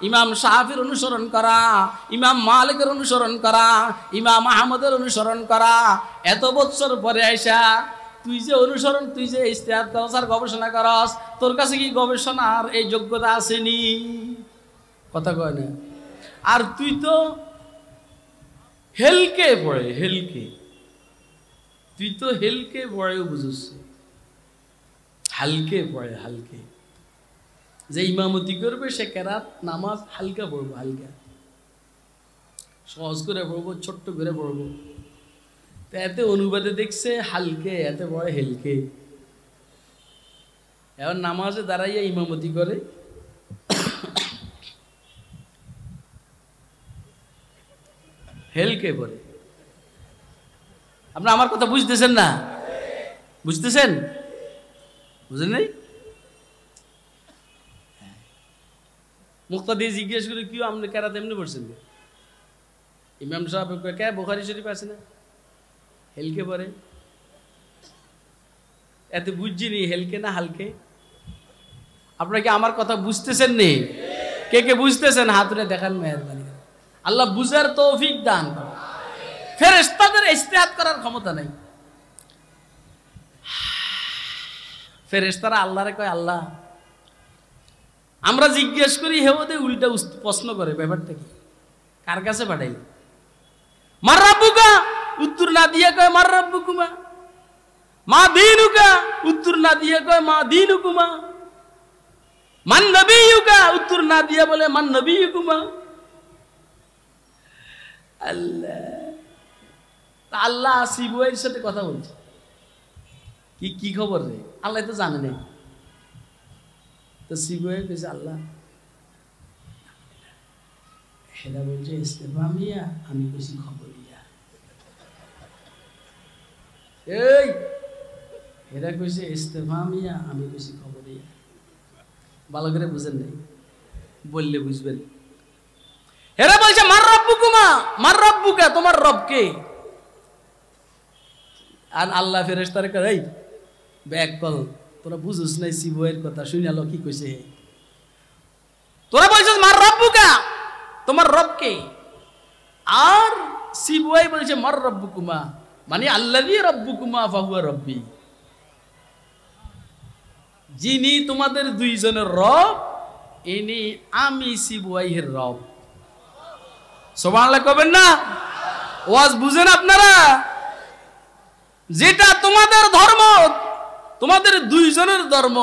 ইমাম শাফির অনুসরণ করা, ইমাম মালিকের অনুসরণ করা, ইমাম আহমদের অনুসরণ করা। এত বছর পরে আইসা তুই যে অনুসরণ, তুই যে ইজতিহাদ করস আর গবেষণা করস, তোর কাছে কি গবেষণার এই যোগ্যতা আসেনি? কথা কয় না। আর তুই তো হেলকে পড়ে, হেলকে, তুই তো হেলকে পড়েও বুঝছিস, হালকে পড়ে, হালকে। যে ইমামতি করবে সে কেরাত নামাজ হালকা পড়বো, হালকা সহজ করে পড়বো, ছোট্ট করে পড়বো। তো এতে অনুবাদে দেখছে হালকে, এতে পড়ে হেলকে। এবার নামাজে দাঁড়াইয়া ইমামতি করে, হেলকে পড়ে। আপনারা আমার কথা বুঝতেছেন না? বুঝতেছেন? বুঝেন নাই? মুক্তাদি জিজ্ঞেস করে কি আপনি কেরাত এমনি পড়ছেন? ইমাম সাহেব কে বুখারী শরীফ আছে না, হেলকে পড়ে। এত বুঝছিনি হেলকে না হালকে? আপনারা কি আমার কথা বুঝতেছেন নি? কে কে বুঝতেছেন হাত তুলে দেখান মেহেরবানি। আল্লাহ বুঝার তৌফিক দান করে। ফেরেশতাদের ইজতিহাদ করার ক্ষমতা নাই। ফেরেশতারা আল্লাহরে কয় আল্লাহ, আমরা জিজ্ঞেস করি হেওদে উল্টা প্রশ্ন করে, ব্যাপারটা কি? কার কাছে পাঠাইলে? মার রাব্বুকা, উত্তর না দিয়ে কয় মার রাব্বুকুমা। মা দীনুকা, উত্তর না দিয়ে কয় মা দীনুকুমা। মান নবিয়ুকা, উত্তর না দিয়ে বলে মান নবিয়ুকুমা। আল্লাহ, আল্লাহ সিবুয়ের সাথে কথা বলছে, কি খবর রে? আল্লাহ তো জানে না। তো সিবুয়ে কইছে আল্লাহ, হেরা বলছে ইস্তেফা মিয়া, আমি কইছি খবর ইয়া। এই হেরা কইছে ইস্তেফা মিয়া, আমি কইছি খবর ইয়া। ভালো করে বুঝেন নাই, বললে বুঝবেন। হেরা বলছে মার রব্বুকুমা, মার রব্বুকা, তোমার রব কে? আর আল্লাহ ফেরেশতারে কয় এই ব্যাক কল, তোরা বুঝুস নাই সিবুয়ের কথা, শুনালো কি কইছে। তোরা বলছিস মার রব্বুকা, তোমার রব কে? আর সিবুয়াই বলছে মার রব্বুকুমা, মানে আল্লাযী রব্বুকুমা ফাহুয়া রব্বি, যিনি তোমাদের দুইজনের রব, ইনি আমি সিবুয়াইয়ের রব। সুবহানাল্লাহ কবেন না? ওয়াজ বুঝেন আপনারা? যেটা তোমাদের ধর্ম, তোমাদের দুইজনের ধর্ম,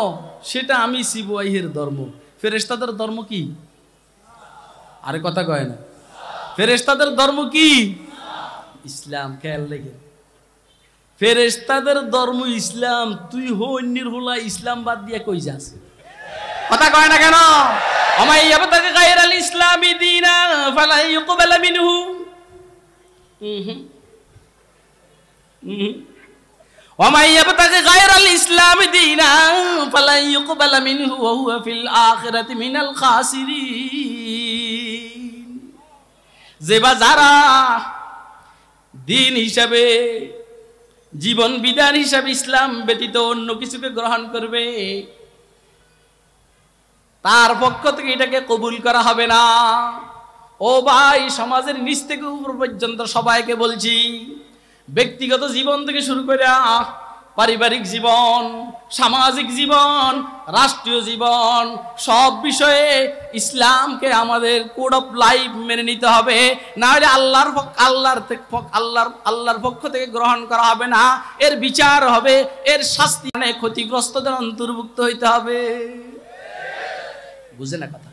সেটা আমি সিবুয়াইয়ের ধর্ম। ফেরেশতাদের ধর্ম কি? আরে কথা কয় না। ফেরেশতাদের ধর্ম কি? ইসলাম। খেয়াল রেখে, ফেরেশতাদের ধর্ম ইসলাম। তুই অন্যের হলা ইসলাম বাদ দিয়ে কই যাস? কথা কয় না কেন? আমায় ইয়াবতাগি গায়রাল ইসলামি দীনা ফালা ইউকবাল মিনহু। ওয়ামাই ইয়াবতাগি গায়রাল ইসলামি দীনা ফালা ইউকবাল মিনহু ওয়া হুয়া ফিল আখিরাতি মিনাল খাসিরিন। যে বা যারা দিন হিসাবে, জীবন বিধান হিসাবে ইসলাম ব্যতীত অন্য কিছুকে গ্রহণ করবে, তার পক্ষ থেকে এটাকে কবুল করা হবে না। ও ভাই, সমাজের নিচ থেকে উপর পর্যন্ত সবাইকে বলছি, ব্যক্তিগত জীবন থেকে শুরু করে পারিবারিক জীবন, সামাজিক জীবন, রাষ্ট্রীয় জীবন, সব বিষয়ে ইসলামকে আমাদের কোড অফ লাইফ মেনে নিতে হবে। না হলে আল্লাহর পক্ষ থেকে গ্রহণ করা হবে না, এর বিচার হবে, এর শাস্তি অনেক ক্ষতিগ্রস্তদের অন্তর্ভুক্ত হইতে হবে। বুঝেন না কথা?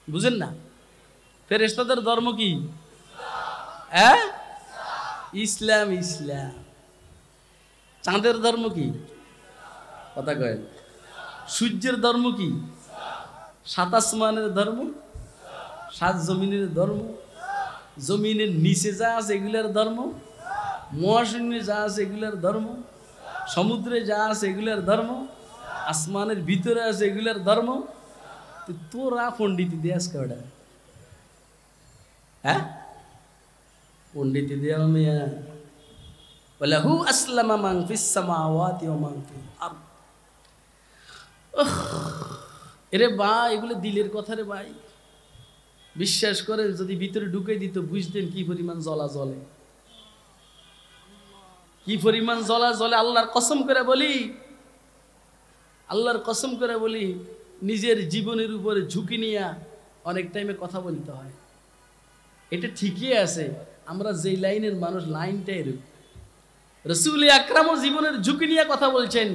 বুঝেন না? ফেরেশতাদের ধর্ম কি? হ্যাঁ, ইসলাম। ইসলাম। চাঁদের ধর্ম কি? কথা কয়। সূর্যের ধর্ম কি? সাত আসমানের ধর্ম, সাত জমিনের ধর্ম, জমিনের নিচে যা আছে এগুলার ধর্ম, মহাশূন্যে যা আছে এগুলার ধর্ম, সমুদ্রে যা আছে এগুলার ধর্ম, আসমানের ভিতরে আছে এগুলার ধর্ম। তোরা পণ্ডিতি দেয়াস কটা? হ্যাঁ, পণ্ডিতি দেওয়া মেয়া ওয়ালাহু আসলামা মান ফিস সামাওয়াতি ওয়া মান ফিল আরদ। এরে ভাই, এগুলো দিলের কথা রে ভাই। বিশ্বাস করেন, যদি ভিতরে ঢুকে দিত বুঝতেন কি পরিমাণ জ্বলা জ্বলে, কি পরিমাণ জ্বলা জ্বলে। আল্লাহর কসম করে বলি, আল্লাহর কসম করে বলি, নিজের জীবনের উপরে ঝুঁকি নিয়ে অনেক টাইমে কথা বলতে হয়। এটা ঠিকই আছে, আমরা যেই লাইনের মানুষ, লাইনটা এরকম। রাসূল আকরামও জীবনের ঝুঁকি নিয়ে কথা বলছেন,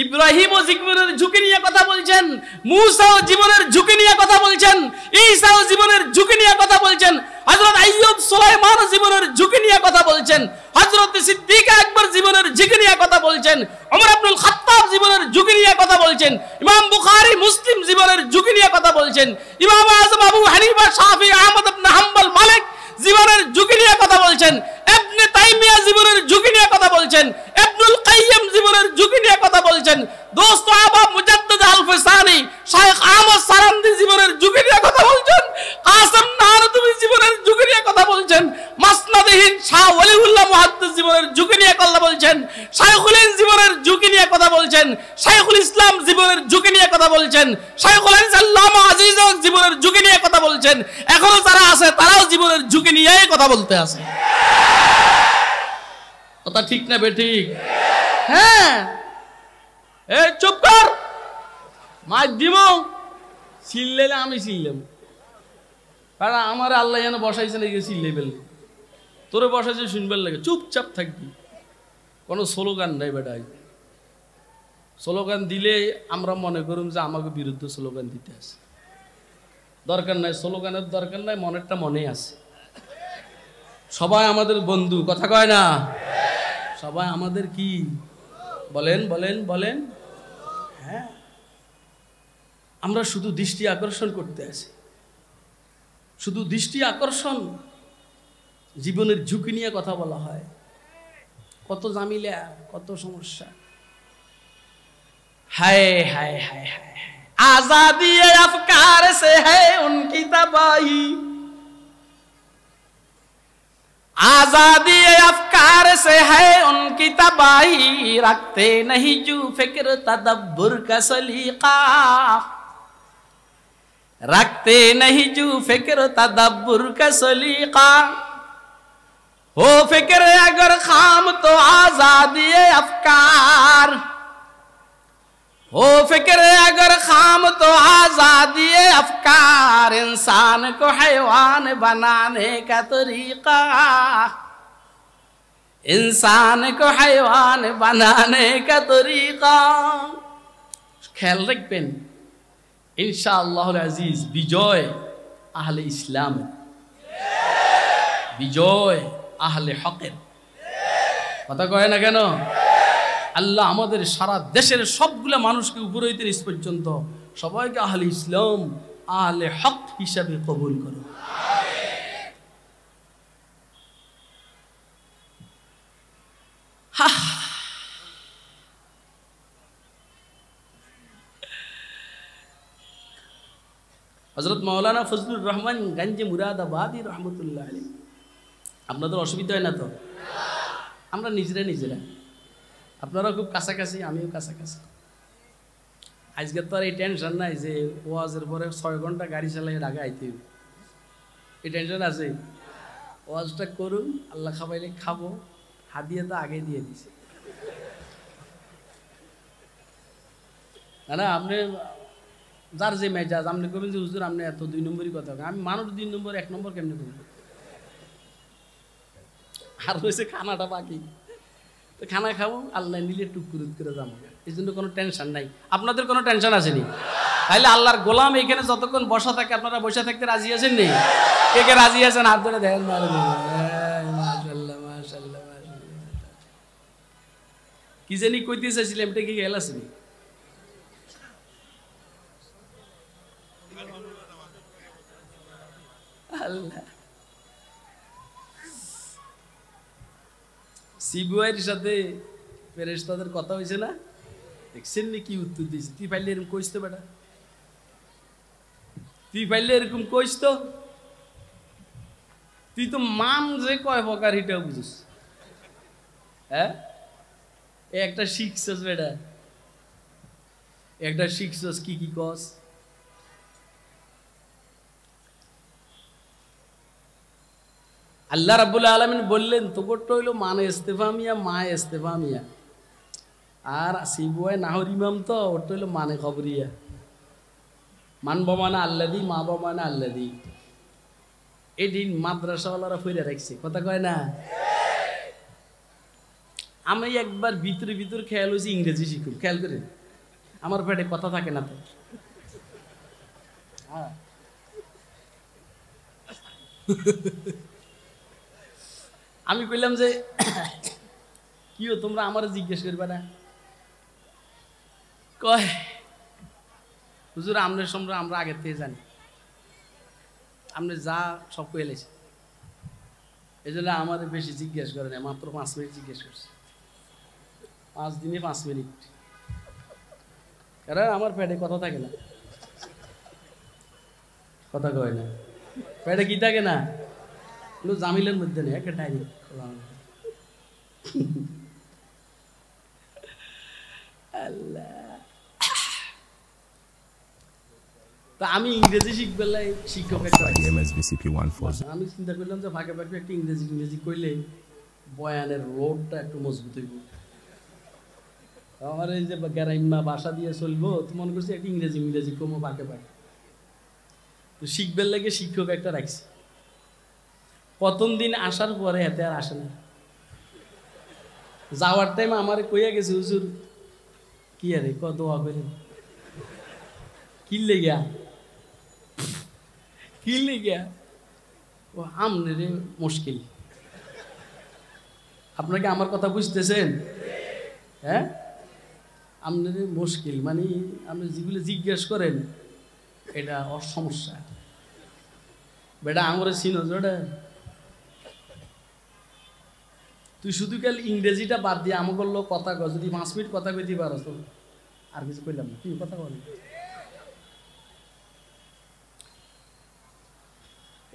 ইব্রাহিমও জীবনের ঝুঁকি নিয়ে কথা বলছেন, মূসাও জীবনের ঝুঁকি নিয়ে কথা বলছেন, ঈসাও জীবনের ঝুঁকি নিয়ে কথা বলছেন, হযরত আইয়ুব সুলাইমান জীবনের ঝুঁকি নিয়ে কথা বলছেন, হযরত সিদ্দিক আকবর জীবনের ঝুঁকি নিয়ে কথা বলছেন, ওমর ইবনুল খাত্তাব জীবনের ঝুঁকি নিয়ে কথা বলছেন, ইমাম বুখারী মুসলিম জীবনের ঝুঁকি নিয়ে কথা বলছেন, ইমাম আযম আবু হানিফা শাফি আহমদ ইবনে হাম্বল মালিক জীবনের ঝুঁকি নিয়ে কথা বলছেন, ইবনে তাইমিয়া জীবনের ঝুঁকি নিয়ে কথা বলছেন, ইবনুল কাইয়্যিম জীবনের ঝুঁকি নিয়ে কথা বলছেন, দোস্ত আহবাব মুজাদ্দিদ আল-ফিসানি শাইখ আহমদ সারান্দি জীবনের ঝুঁকি নিয়ে কথা বলছেন, কাসেম নানুতুবি জীবনের ঝুঁকি নিয়ে কথা বলছেন, মাসনাদহীন শাহ ওলিউল্লাহ মুহাদ্দিস জীবনের ঝুঁকি নিয়ে কথা বলছেন, শাইখুল হিন্দ জীবনের ঝুঁকি নিয়ে কথা বলছেন, শাইখুল ইসলাম জীবনের ঝুঁকি নিয়ে কথা বলছেন, শাইখুল হাদিস আল্লামা আজিজ জীবনের ঝুঁকি নিয়ে কথা বলছেন। এখনো যারা আছে তারাও জীবনের ঝুঁকি নিয়েই কথা বলতে আছে। কথা ঠিক না বেঠিক? হ্যাঁ, এই চুপ কর, মার দিব, চিল্লাইলে আমি চিল্লাম, কারণ আমার আল্লাহ যেন বসাইছে না, চিল্লাই ফেললে তোরে বসাইছে শুনবার লাগে, চুপচাপ থাকবি, কোনো স্লোগান নাই বেটাই। স্লোগান দিলে আমরা মনে করুম যে আমাকে বিরুদ্ধে স্লোগান দিতে আছে, দরকার নাই, স্লোগানের দরকার নাই, মনেরটা মনে আছে। সবাই আমাদের বন্ধু, কথা কয় না? সবাই আমাদের কি বলেন বলেন বলেন? হ্যাঁ, আমরা শুধু দৃষ্টি আকর্ষণ করতে আছি, শুধু দৃষ্টি আকর্ষণ। জীবনের ঝুঁকি নিয়ে কথা বলা হয়, কত জামিলা, কত সমস্যা। हाय हाय हाय हाय, आजादी अफकार से है उनकी तबाही, आजादी अफकार से है उनकी तबाही, रखते नहीं जो फिक्र तदब्बुर का सलीका, रखते नहीं जो फिक्र तदब्बुर का सलीका, हो फिक्र अगर खाम तो आजादी अफकार, हो फिक्र अगर खाम तो आजादी अफकार, इंसान को हैवान बनाने का तरीका, इंसान को हैवान बनाने का तरीका। ख्याल रखবেন, ইনশাআল্লাহুল আজিজ বিজয় আহলে ইসলামের, বিজয় আহলে হকের। কথা কয় না কেন? আল্লাহ আমাদের সারা দেশের সবগুলা মানুষকে উপর হইতে নিচ পর্যন্ত সবাইকে আহলে ইসলাম, আহলে হক হিসাবে কবুল করো। হযরত মাওলানা ফজলুর রহমান গঞ্জে মুরাদাবাদী রহমতুল্লাহ আলাইহি। আপনাদের অসুবিধা হয় না তো? আমরা নিজেরা, আপনারা খুব কাছাকাছি, আমিও কাছাকাছি। আজকে তো আর এই টেনশন নাই যে ওয়াজের পরে 6 ঘন্টা গাড়ি চালাই ঢাকা আইতে হবে, এই টেনশন আছে? ওয়াজটা করুন, আল্লাহ খাবাইলে খাবো, হাদিয়া তো আগে দিয়ে দিছে না। আপনি যার যে মেজাজ, আপনি করবেন যে হুজুর আপনি এত 2 নম্বরই কথা, আমি মানুষ 2 নম্বর 1 নম্বর কেমনে করবো? আর হয়েছে খানাটা বাকি, তো খানা খাবো, আল্লাহ নিলে টুকুরুত করে যাবো, এই জন্য কোনো টেনশন নাই। আপনাদের কোনো টেনশন আসেনি? তাহলে আল্লাহর গোলাম এখানে যতক্ষণ বসা থাকে, আপনারা বসে থাকতে রাজি আছেন? নেই? কে কে রাজি আছেন? হাত ধরে দেখেন। মাশাআল্লাহ মাশাআল্লাহ মাশাআল্লাহ। কি জানি কইতে চাইছিলাম, এটা কি গেল আসেনি? আল্লাহ, সিবুয়াইয়ের সাথে ফেরেশতাদের কথা হয়েছে না? দেখছেন নি কি উত্তর দিয়েছে? তুই পাইলে এরকম কইস তো বেটা, তুই পাইলে এরকম কইস তো, তুই তো মান যে কয় প্রকার এটাও বুঝিস। হ্যাঁ, একটা শিখছস বেটা, একটা শিখছস কি কি কস? আল্লাহ রাব্বুল আলামিন বললেন তোরটা হইল মানে ইস্তেফামিয়া, মা ইস্তেফামিয়া, আর সিবুয়াই নাহর ইমাম তো ওরটা হইল মানে খবরিয়া। মানব মানে আল্লাদি, মা বাবা মানে আল্লাদি। এই দিন মাদ্রাসাওয়ালারা ফিরে রাখছে, কথা কয় না? আমি একবার ভিতরে খেয়াল হয়েছি ইংরেজি শিখুন, খেয়াল করেন, আমার পেটে কথা থাকে না তো। আমি কইলাম যে কি তোমরা আমার জিজ্ঞেস করবে না? কয় হুজুর আমনের সম্পর্কে আমরা আগের থেকে জানি, আপনি যা সব কয়ে লেছে, এই জন্য আমাদের বেশি জিজ্ঞেস করে না, মাত্র 5 মিনিট জিজ্ঞেস করছে, 5 দিনে 5 মিনিট। কারণ আমার পেটে কথা থাকে না, কথা কয় না, পেটে কি থাকে না, জামিলের মধ্যে নেই, একটা ডাইনি। আল্লাহ, তা আমি ইংরেজি শিখবে শিক্ষক, MSVCP 140। আমি চিন্তা করলাম যে ফাঁকে ফাঁকে একটা ইংরেজি কইলে বয়ানের রোডটা একটু মজবুত হইব। আমার এই যে গ্রাম্য ভাষা দিয়ে চলবো, তো মনে করছি একটা ইংরেজি কমো পাকে পাকে। তো শিখবার লাগে শিক্ষক একটা রাখছি। প্রথম দিন আসার পরে হাতে আর আসে না। যাওয়ার টাইম আমার কইয়া গেছে, হুজুর কি আরে কত হবে কিনলে গিয়া ও আমনে রে মুশকিল। আপনারা কি আমার কথা বুঝতেছেন? হ্যাঁ, আমনে রে মুশকিল মানে আপনি যেগুলো জিজ্ঞেস করেন এটা সমস্যা। বেটা আমার চিনো জোড়া, তুই শুধু কাল ইংরেজিটা বাদ দিয়ে আমাকে বললো কথা কর, যদি 5 মিনিট কথা কইতে পারো তো আর কিছু কইলাম না, তুই কথা বল।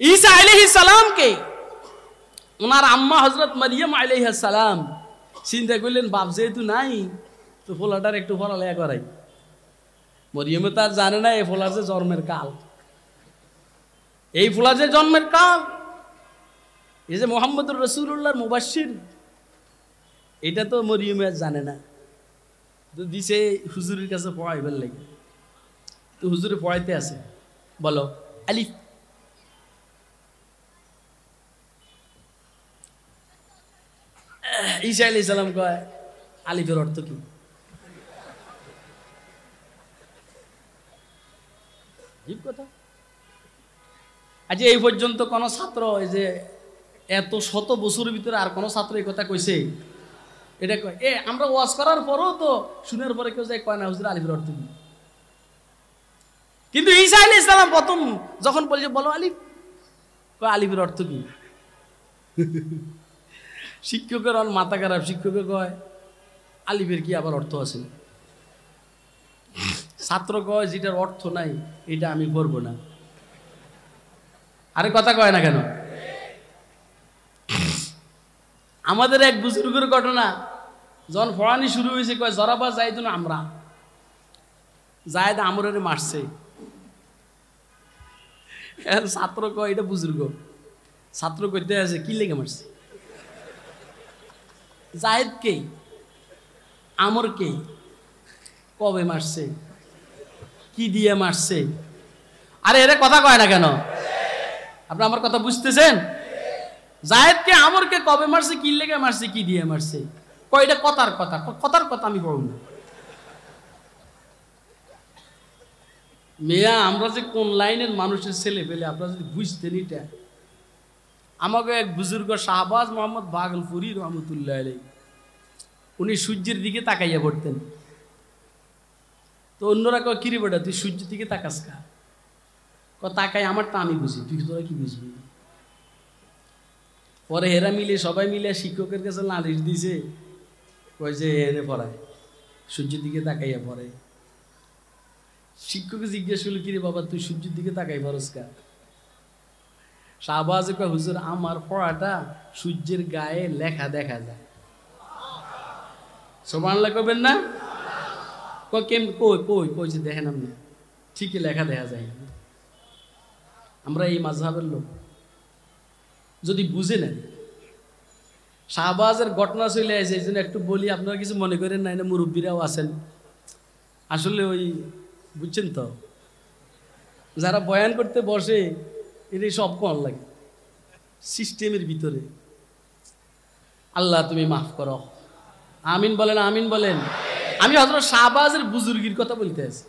ঈসা আলাইহিস সালামকে ওনার আম্মা হযরত মারিয়াম আলাইহিস সালাম চিন্তা করলেন, বাপ যেহেতু নাই তো ফোলাটার একটু পড়ালেখা করাই। মরিয়মে তার জানে না এই ফোলার যে জন্মের কাল, এই ফোলার যে জন্মের কাল, এই যে মুহাম্মদুর রাসূলুল্লাহর মুবাশশির, এটা তো মরিয়মে জানে না। তো দিছে হুজুরের কাছে পড়াইবার লাগে। তো হুজুরে পড়াইতে আছে, বলো আলিফ। ঈসা আলাইহিস সালাম কয় আলিফের অর্থ কি? কথা। আজ এই পর্যন্ত কোন ছাত্র, এই যে এত শত বছরের ভিতরে আর কোন ছাত্র এই কথা কইছে? এটা কয় আমরা ওয়াজ করার পরও তো শুনার পরে কেউ যায় কয় না হুজুর আলিফের অর্থ কি। কিন্তু ঈসা আলাইহিস সালাম প্রথম যখন বলছে বলো আলিফ, কয় আলিফের অর্থ কি? শিক্ষকের মাথা খারাপ, শিক্ষকে কয় আলিফের কি আবার অর্থ আছে? ছাত্র কয় যেটার অর্থ নাই এটা আমি পড়বো না। আরে কথা কয় না কেন? আমাদের এক বুজুর্গের ঘটনা, যখন পড়ানি শুরু হয়েছে কয় জরাবা যাইদুন আমরা, জায়েদ আমরের মারছে। ছাত্র কয় এটা বুজুর্গ, ছাত্র কইতে আছে কি লেগে মারছে? জায়েদ কে, আমর কে, কবে মারছে, কি দিয়ে মারছে? আরে এরা কথা কয় না কেন? আপনি আমার কথা বুঝতেছেন? জায়েদকে আমরকে কবে মারছে, কি লেগে মারছে, কি দিয়ে মারছে? কয় এটা কথার কথা, কথার কথা আমি বলব না। মেয়া আমরা যে কোন লাইনের মানুষের ছেলে পেলে আপনারা যদি বুঝতেন। এটা আমাকে এক বুজুর্গ শাহবাজ মোহাম্মদ ভাগলপুরি রহমতুল্লাহ আলাইহি, উনি সূর্যের দিকে তাকাইয়া পড়তেন। তো অন্যরা কয় কিরে বেটা তুই সূর্যের দিকে তাকাস কা? তাকাই আমারটা আমি বুঝি, তুই তোরা কি বুঝবি? পরে এরা মিলে সবাই মিলে শিক্ষকের কাছে নালিশ দিছে, কয় যে এনে পড়ায় সূর্যের দিকে তাকাইয়া পড়ে। শিক্ষক জিজ্ঞেস করলো কিরে বাবা তুই সূর্যের দিকে তাকাই পারস কা? শাহবাজে কয় হুজুর আমার পড়াটা সূর্যের গায়ে লেখা দেখা যায়। সুবহানাল্লাহ কইবেন না? কই কই কই যে দেখেন আপনি, ঠিকই লেখা দেখা যায়। আমরা এই মাযহাবের লোক যদি বুঝে নেন, শাহবাজের ঘটনা চলে আসে, এই জন্য একটু বলি, আপনারা কিছু মনে করেন না, মুরব্বীরাও আছেন। আসলে ওই বুঝছেন তো, যারা বয়ান করতে বসে এটাই সব কম লাগে সিস্টেমের ভিতরে। আল্লাহ তুমি মাফ করো, আমিন বলেন, আমিন বলেন। আমি হযরত শাহবাজের বুজুর্গির কথা বলতে আছি।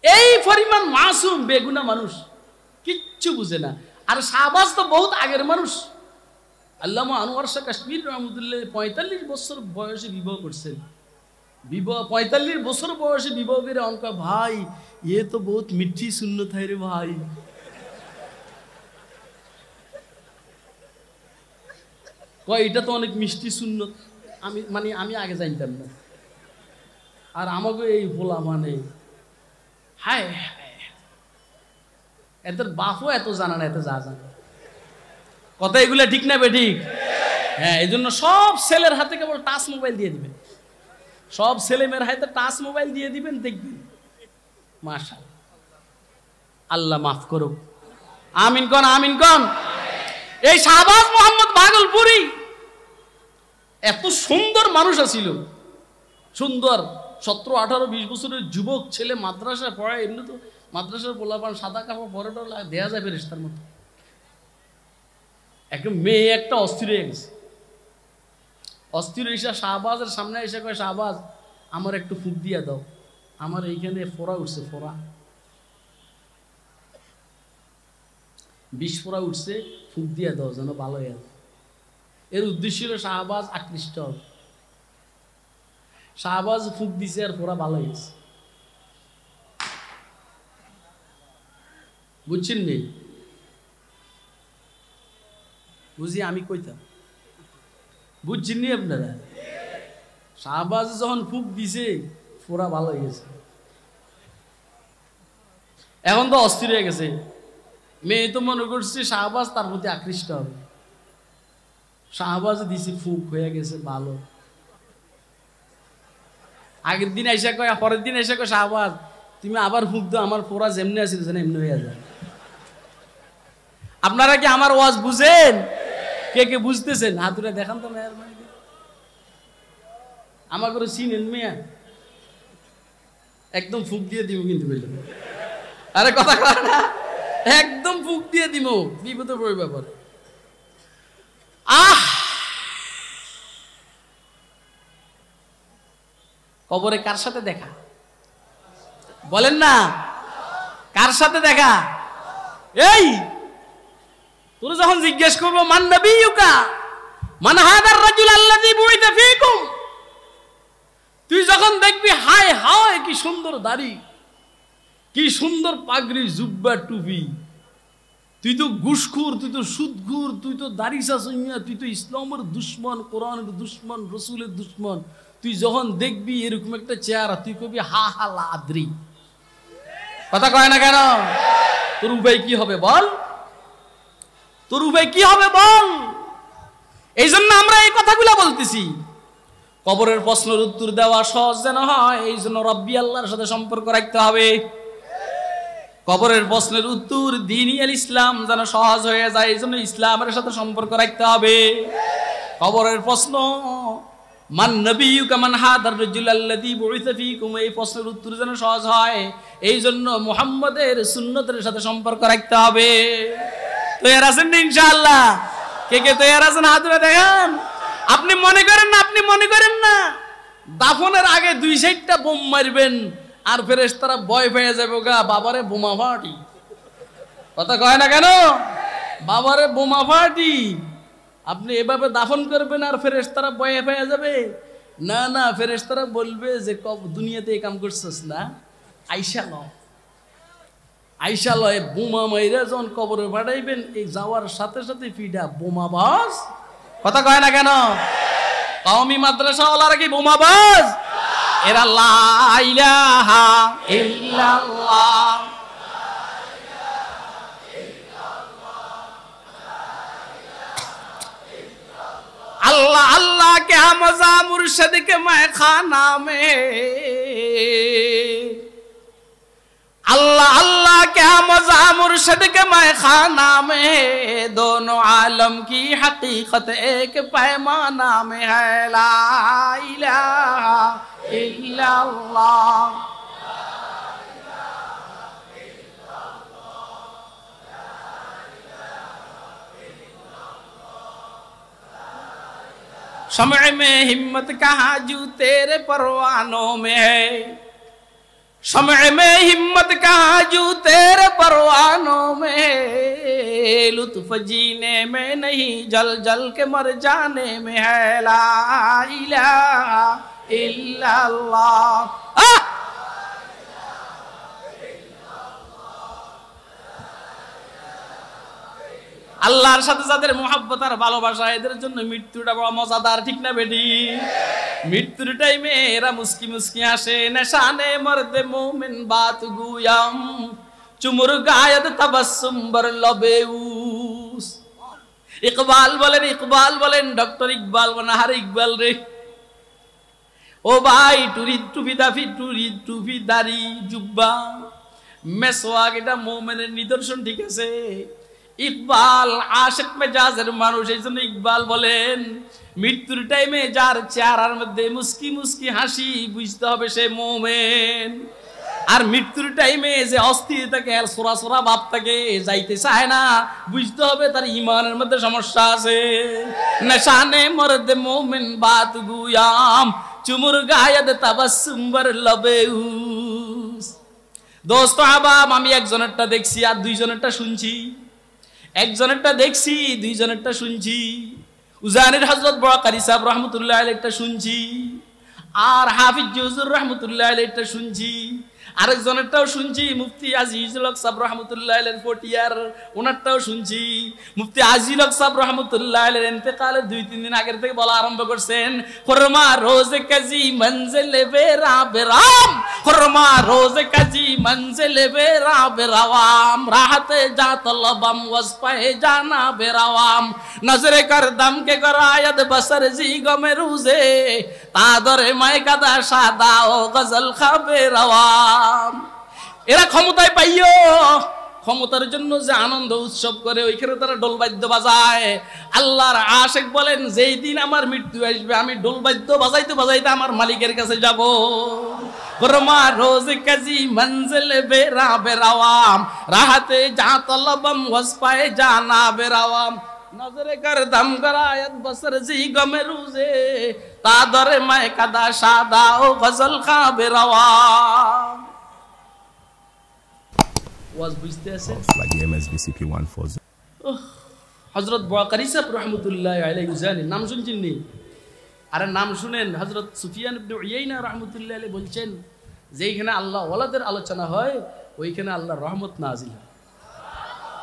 এই পরিমাণ মাসুম বেগুনা মানুষ, কিচ্ছু বুঝে না। আর শাহবাজ তো বহুত আগের মানুষ। আল্লামা আনোয়ার শাহ কাশ্মীর রহমতুল্লাহ 45 বছর বয়সে বিবাহ করছেন। 45 বছর বয়সে বিবাহ করে অনকা ভাই ये तो बहुत मिठी सुन्नत है रे भाई। কয় এটা তো অনেক মিষ্টি সুন্নত। আমি আগে জানতাম না। আর আমাকে এই বলা মানে হায় এদের বাপও এত জানা না, এত যা জানে কথা, এগুলা ঠিক না বেঠিক? হ্যাঁ, এই জন্য সব ছেলের হাতে কেবল টাচ মোবাইল দিয়ে দিবেন, সব ছেলে মেয়ের হাতে টাচ মোবাইল দিয়ে দিবেন, দেখবেন মাশাআল্লাহ। আল্লাহ মাফ করুক, আমিন কোন, আমিন কোন। এই শাহবাজ মোহাম্মদ ভাগলপুরি এত সুন্দর মানুষ আছিল, সুন্দর 17-18-20 বছরের যুবক ছেলে, মাদ্রাসায় পড়ে। এমনি তো মাদ্রাসার পোলাপান সাদা কাপড় পরে দেয়া যায় ফেরেশতার মতো। একটা মেয়ে একটা অস্থির হয়ে গেছে, অস্থির এসে শাহবাজের সামনে এসে কয়, শাহবাজ আমার একটু ফুঁক দিয়া দাও, আমার এইখানে ফোড়া উঠছে, ফোড়া 20 ফোড়া উঠছে, ফুঁক দিয়া দাও যেন ভালো হয়ে যায়। এর উদ্দেশ্য ছিল শাহবাজ আকৃষ্ট হবে। শাহবাজ ফুঁক দিছে আর ফোড়া ভালো হয়েছে। বুঝছেন নি? বুঝি আমি কইতাম, বুঝছেন নি আপনারা? শাহবাজ যখন ফুঁক দিছে ফোড়া ভালো হয়ে গেছে। এখন তো অস্থির হয়ে গেছে। মেয়ে তো মনে করছে শাহবাজ তার প্রতি আকৃষ্ট হবে। শাহবাজ দিছে, ফুঁক হয়ে গেছে ভালো। আগের দিন এসে কয়, পরের দিন এসে কয়, শাহবাজ তুমি আবার ফুঁক দাও, আমার ফোড়া যেমনি আছিল যেন এমনি হয়ে যায়। আপনারা কি আমার ওয়াজ বুঝেন? কে কে বুঝতেছেন হাতুরে দেখান তো মেহরবানি। আমার করে চিনেন মেয়া? একদম ফুঁক দিয়ে দিব কিন্তু বললাম, আরে কথা কয় না, একদম ফুঁক দিয়ে দিব, বিপদে পড়ে ব্যাপার। কবরে কার সাথে দেখা বলেন না? কার সাথে দেখা? এই তোর যখন জিজ্ঞেস করবো মান নবিয়ুকা মান হাদার রাজুল আল্লাযী বুইতা ফীকুম, তুই যখন দেখবি হায় হায় কি সুন্দর দাড়ি, কি সুন্দর পাগড়ি, জুব্বা, টুপি, তুই তো ঘুষখোর, তুই তো সুদখোর, তুই তো দাড়ি চাচুইয়া, তুই তো ইসলামের দুশ্মন, কোরআনের দুশ্মন, রসুলের দুশ্মন। তুই যখন দেখবি এরকম একটা চেহারা, তুই কবি হা হা লাদ্রি। কথা কয় না কেন? তোর উপায় কি হবে বল? তোর উপায় কি হবে বল? এই জন্য আমরা এই কথাগুলা বলতেছি। কবরের প্রশ্নের উত্তর দেওয়া সহজ যেন হয়, এই জন্য রব্বি আল্লাহর সাথে সম্পর্ক রাখতে হবে। কবরের প্রশ্নের উত্তর দ্বীনি আল ইসলাম যেন সহজ হয়ে যায়, এই জন্য ইসলামের সাথে সম্পর্ক রাখতে হবে। কবরের প্রশ্ন মান নবিয়ুকা মান হাদার রাজুল আল্লাযী বুইসা ফীকুম, এই প্রশ্নের উত্তর যেন সহজ হয়, এই জন্য মুহাম্মদের সুন্নতের সাথে সম্পর্ক রাখতে হবে। তৈরি আছেন না ইনশাআল্লাহ? কে কে তৈরি আছেন হাত তুলে দেখান। আপনি মনে করেন না, আপনি মনে করেন না দাফনের আগে 2-4টা বোম মারবেন আর ফেরেশতারা ভয় পেয়ে যাবে, গা বাবারে বোমা ফাটি। কথা কয় না কেন? বাবারে বোমা ফাটি। আপনি এভাবে দাফন করবেন আর ফেরেশতারা ভয় পেয়ে যাবে? না না, ফেরেশতারা বলবে যে দুনিয়াতে এই কাম করছিস না, আইসা ল, আইসা লয় বোমা মাইরা যখন কবরে পাঠাইবেন, এই যাওয়ার সাথে সাথে ফিডা বোমা বাস। কথা কয় না কেন? কওমি মাদ্রাসা ওয়ালারা কি বোমা বাস? এরা লা ইলাহা ইল্লাল্লাহ, अल्लाह अल्लाह क्या मजा मुर्शिद के मैं खाना में, अल्लाह अल्लाह क्या मजा मुर्शिद के मैं खाना में, दोनों आलम की हकीकत एक पैमाना में है, ला इलाहा इल्लल्लाह। शमअ में हिम्मत कहाँ जू तेरे परवानों में है, शमअ में हिम्मत कहाँ जू तेरे परवानों में है, लुत्फ जीने में नहीं जल जल के मर जाने में है, ला इलाहा इल्लल्लाह। আল্লাহর সাথে যাদের মোহাব্বত আর ভালোবাসা, এদের জন্য মৃত্যুটা বড় মজাদার, ঠিক না বেটি? মৃত্যুর টাইমে এরা মুস্কি মুস্কি আসে, নেশানে মর্দে মোমিন বাত গুয়াম, চুমুর গায়ত তাবাসসুম বর লবে উস। ইকবাল বলেন ডক্টর ইকবাল মানাহার ইকবাল রে, ও ভাই টুপি দাড়ি জুব্বা মেসওয়াক, এটা মোমেনের নিদর্শন, ঠিক আছে? ইকবাল আশিক মেজাজের মানুষ, এই জন্য ইকবাল বলেন মৃত্যুর টাইমে যার চেহারার মধ্যে মুস্কি মুস্কি হাসি বুঝতে হবে সে মুমিন। আর মৃত্যুর টাইমে যে অস্থির থাকে আর সোরা সোরা ভাব থাকে, যাইতে চায় না, বুঝতে হবে তার ইমানের মধ্যে সমস্যা আছে। নশানে মর্দ মুমিন বাত গুয়াম চুমুর গায়দ তাবাসসুম বার লবেউস। দোস্ত আহবাব, আমি একজনেরটা দেখছি আর দুইজনেরটা শুনছি। একজনেরটা দেখছি, দুইজনেরটা শুনছি। উজানির হযরত বড়কারী সাহেব রহমতুল্লাহ আলাইহিরটা শুনছি, আর হাফিজ হুজুর রহমতুল্লাহ আলাইহিরটা শুনছি। আরেকজনেরটাও শুনছি, মুফতি আজিজুল হক সাহেব রহমতুল্লাহ আলাইহির ফটিয়ার, ওনারটাও শুনছি। মুফতি আজিজুল হক সাহেব রহমতুল্লাহ আলাইহির ইন্তেকালের 2-3 দিন আগের থেকে বলা আরম্ভ করছেন, খুরমা রোজে কাজী মঞ্জিলে বেরা বেরাম, খুরমা রোজে কাজী মঞ্জিলে বেরা বেরাম, রাহতে যা তলবম ওয়াসফায়ে জানা বেরাম, নজরে কর দম কে গরায়ত বসর জি গমে রুজে, তাদরে মায় কাদা সাদা ও গজল খাবে রওয়াম। এরা ক্ষমতায় পাইও, ক্ষমতার জন্য যে আনন্দ উৎসব করে, ওইখানে তারা ঢোলবাদ্য বাজায়। আল্লাহর আশিক বলেন যেই দিন আমার মৃত্যু আসবে আমি ঢোলবাদ্য বাজাইতে বাজাইতে আমার মালিকের কাছে যাব। ফরমা রোজ কাজী মঞ্জিলে বেরা বেরাওয়াম, রাহতে যা তলবম ওয়াসফায়ে জানা বেরাওয়াম, নজরে কর দম গরায়ত বসর জি গমে রুজে, তাদরে মায় কাদা সাদা ও গজল খাবে রওয়াম। ওয়াজ বুঝতে আছে? Like MSVCP 140. হযরত বড়কারী সাহেব রহমতুল্লাহ আলাইহি উজানির নাম শুনছেন নি? আরে নাম শুনেন। হযরত সুফিয়ান ইবনে উয়াইনা রাহমাতুল্লাহি আলাইহি বলছেন, যেইখানে আল্লাহ ওয়ালাদের আলোচনা হয় ওইখানে আল্লাহর রহমত নাজিল হয়।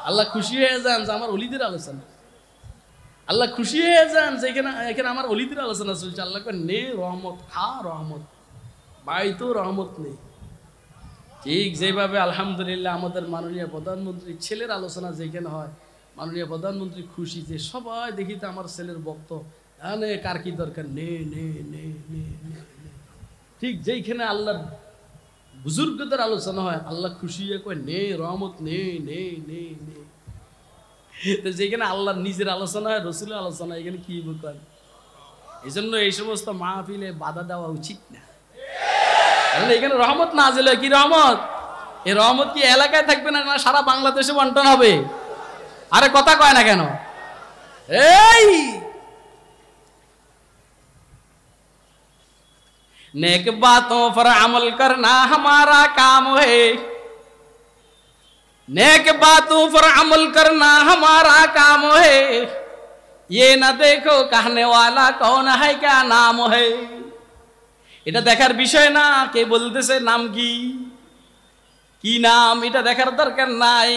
আল্লাহ খুশি হয়ে যান যে আমার ওলিদের আলোচনা, আল্লাহ খুশি হয়ে যান যে এখানে আমার ওলিদের আলোচনা চলছে। আল্লাহ কয় নে রহমত, খা রহমত, বাই তো রহমত নেই। ঠিক যেভাবে আলহামদুলিল্লাহ আমাদের মাননীয় প্রধানমন্ত্রীর ছেলের আলোচনা যেখানে হয়, মাননীয় প্রধানমন্ত্রী খুশি যে সবাই দেখি তো আমার ছেলের বক্ত, নে কার কি দরকার, নে নে নে নে নে। ঠিক যেইখানে আল্লাহর বুজুর্গদের আলোচনা হয় আল্লাহ খুশি হয়ে কয় নে রহমত নে নে নে নে। তো যেখানে আল্লাহর নিজের আলোচনা হয়, রসুলের আলোচনা, এখানে কি বলেন? এই জন্য এই সমস্ত মাহফিলে বাধা দেওয়া উচিত না। এখানে রহমত নাজিল হয়। কি রহমত? এই রহমত কি এলাকায় থাকবে না, না সারা বাংলাদেশে বন্টন হবে? আরে কথা কয় না কেন? এই नेक बातों पर अमल करना हमारा काम है, नेक बातों पर अमल करना हमारा काम है, ये न देखो कहने वाला कौन है क्या नाम है। এটা দেখার বিষয় না কে বলতেছে নাম কি, কি নাম, এটা দেখার দরকার নাই।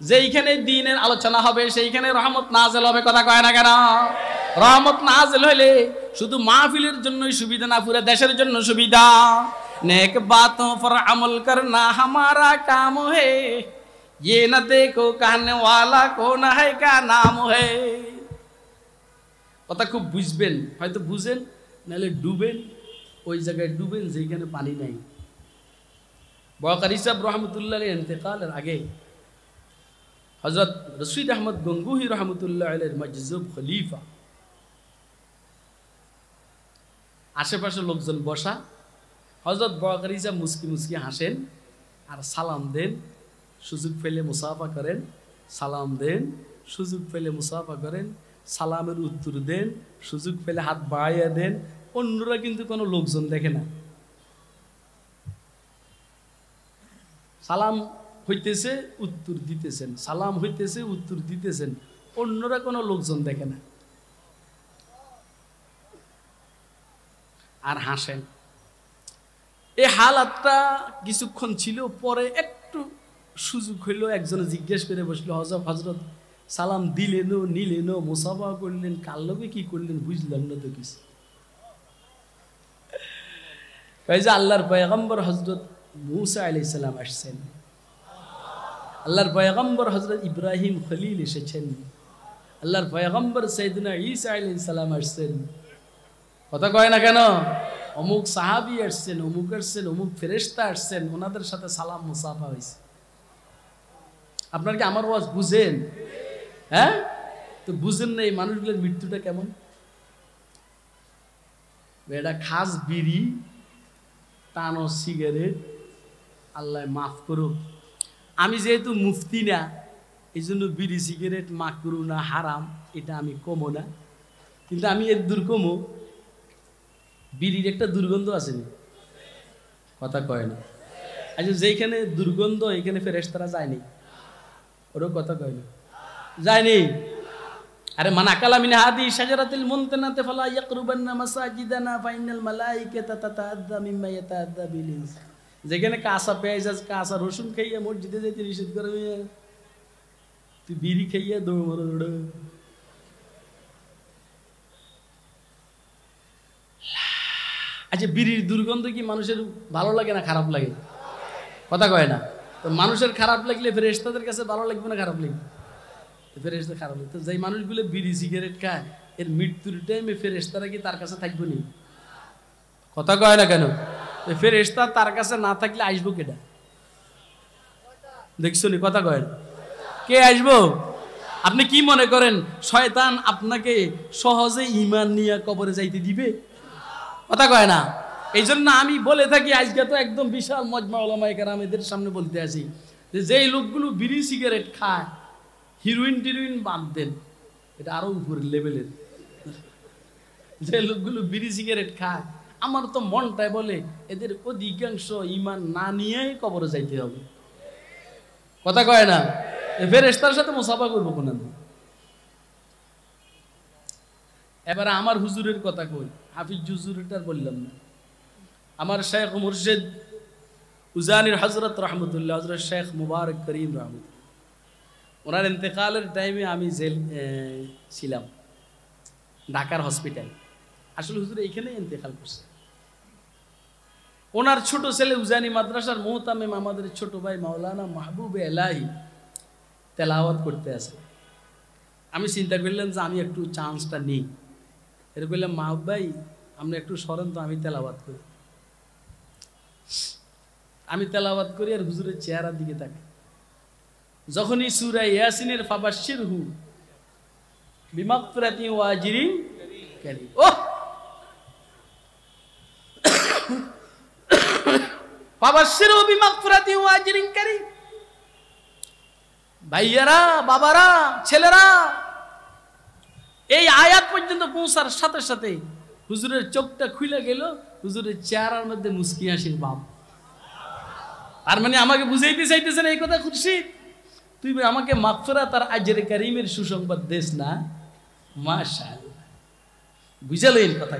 যেইখানে দ্বীনের আলোচনা হবে সেইখানে রহমত নাজিল হবে। কথা কয় না কেন? রহমত নাজিল হইলে শুধু মাহফিলের জন্যই সুবিধা না, পুরো দেশের জন্য সুবিধা। নেক বাতোं पर अमल करना हमारा काम है, ये न देखो कहने वाला कौन है क्या नाम है। কথা খুব বুঝবেন, হয়তো বুঝেন নাহলে ডুবেন, ওই জায়গায় ডুবেন যেখানে পানি নাই। বড়কারী সাহেব রহমতুল্লাহ আলাইহির ইন্তেকালের আগে হযরত রশিদ আহমদ গঙ্গুহি রহমতুল্লাহ আলাইহির মজজুব খলিফা, আশেপাশে লোকজন বসা, হযরত বড়কারী সাহেব মুস্কি মুস্কি হাসেন আর সালাম দেন, সুযোগ পেলে মুসাফা করেন, সালাম দেন, সুযোগ পেলে মুসাফা করেন, সালামের উত্তর দেন, সুযোগ পেলে হাত বাড়াইয়া দেন। অন্যরা কিন্তু কোনো লোকজন দেখে না। সালাম হইতেছে উত্তর দিতেছেন, সালাম হইতেছে উত্তর দিতেছেন, অন্যরা কোনো লোকজন দেখে না, আর হাসেন। এই হালাতটা কিছুক্ষণ ছিল, পরে একটু সুযোগ হইল, একজনে জিজ্ঞেস করে বসলো, হযরত সালাম দিলেন নিলেন, মুসাফা করলেন, কার লগে কি করলেন বুঝলেন না তো কিছু। কয় যে আল্লাহর পয়গম্বর হযরত মূসা আলাইহিস সালাম আসছেন, আল্লাহর পয়গম্বর হযরত ইব্রাহিম খলিল এসেছেন, আল্লাহর পয়গম্বর সাইয়েদনা ঈসা আলাইহিস সালাম আসছেন। কথা কয় না কেন? অমুক সাহাবী আসছেন, অমুক আসছেন, অমুক ফেরেশতা আসছেন, ওনাদের সাথে সালাম মুসাফা হয়েছে। আপনার কি আমার ওয়াজ বুঝেন? হ্যাঁ, তো বুঝেন না এই মানুষগুলোর মৃত্যুটা কেমন? এটা খাস বিড়ি, টানো সিগারেট, আল্লাহ মাফ করুক। আমি যেহেতু মুফতি না, এই জন্য বিড়ি সিগারেট মাকরু না হারাম এটা আমি কমো না, কিন্তু আমি এর দূর কমো। বিড়ির একটা দুর্গন্ধ আছে না, কথা কয় না। আচ্ছা, যেখানে দুর্গন্ধ এখানে ফেরেশতারা যায়নি, ওরও কথা কয় না, যায়নি। আরে মান আকালা মিন হাদি শাজারাতিল মুনতানাতি ফালা ইয়াকরুবান্না মাসাজিদানা ফাইনাল মালাইকাতা তাতাআদ্দা মিম্মা ইয়াতাআদ্দা বিল ইনস। যেখানে কাঁচা পেঁয়াজ কাঁচা রসুন খাইয়া মসজিদে যেতে নিষেধ করে, তুই বিড়ি খাইয়া দৌড় মারো দৌড়। আচ্ছা, বিড়ির দুর্গন্ধ কি মানুষের ভালো লাগে না খারাপ লাগে? কথা কয় না। তো মানুষের খারাপ লাগলে ফেরেশতাদের কাছে ভালো লাগবে না খারাপ লাগবে? ফেরেশতা খারাপ লাগে। তো যেই মানুষগুলো বিড়ি সিগারেট খায়, এর মৃত্যুর টাইমে ফেরেশতারা কি তার কাছে থাকবে নি? কথা কয় না কেন? ফেরেশতা তার কাছে না থাকলে আসবো কেটা? দেখছো নি? কথা কয় না। কে আসবো? আপনি কি মনে করেন শয়তান আপনাকে সহজে ঈমান নিয়ে কবরে যাইতে দিবে? কথা কয় না। এই জন্য আমি বলে থাকি, আজকে তো একদম বিশাল মজমা উলামায়ে কেরামদের সামনে বলতে আসি যে যেই লোকগুলো বিড়ি সিগারেট খায়, হিরোইন টিরোইন বাদ দেন, এটা আরো উপরের লেভেলের। যে লোকগুলো বিড়ি সিগারেট খায়, আমার তো মনটাই বলে এদের অধিকাংশ ঈমান না নিয়েই কবরে যাইতে হবে। কথা কয় না। ফেরেশতার সাথে মুসাফা করবো কোন? এবারে আমার হুজুরের কথা কই, হাফিজ হুজুরটা বললাম না। আমার শেখ মুর্শিদ উজানির হযরত রহমতুল্লাহ, হযরত শেখ মুবারক করিম রহমতুল্লাহ, ওনার ইন্তেকালের টাইমে আমি জেল ছিলাম, ঢাকার হসপিটাল। আসলে হুজুর এইখানেই ইন্তেকাল করছে। ওনার ছোট ছেলে উজানি মাদ্রাসার মুহতামিম, আমাদের ছোট ভাই মাওলানা মাহবুব এলাহি তেলাওয়াত করতে আসে। আমি চিন্তা করলাম যে আমি একটু চান্সটা নিই। এর বললাম, মাহবুব ভাই আপনি একটু সরেন তো, আমি তেলাওয়াত করি। আমি তেলাওয়াত করি আর হুজুরের চেহারার দিকে তাকাই। যখনই সূরা ইয়াসিনের ফাবাশশিরহু বিমাগফিরাতি ওয়া আজরিন কারীম, ওহ ফাবাশশিরহু বিমাগফিরাতি ওয়া আজরিন কারীম। ভাইয়ারা, বাবারা, ছেলেরা, এই আয়াত পর্যন্ত পৌঁছার সাথে সাথে হুজুরের চোখটা খুলে গেল, হুজুরের চেহারার মধ্যে মুস্কি হাসির ভাব। তার মানে আমাকে বুঝাইতে চাইতেছেন এই কথা, খুরশিদ তুই আমাকে মাগফিরাত আর আজরে কারীমের সুসংবাদ দেস না? মাশাআল্লাহ, বুঝালেন কথা।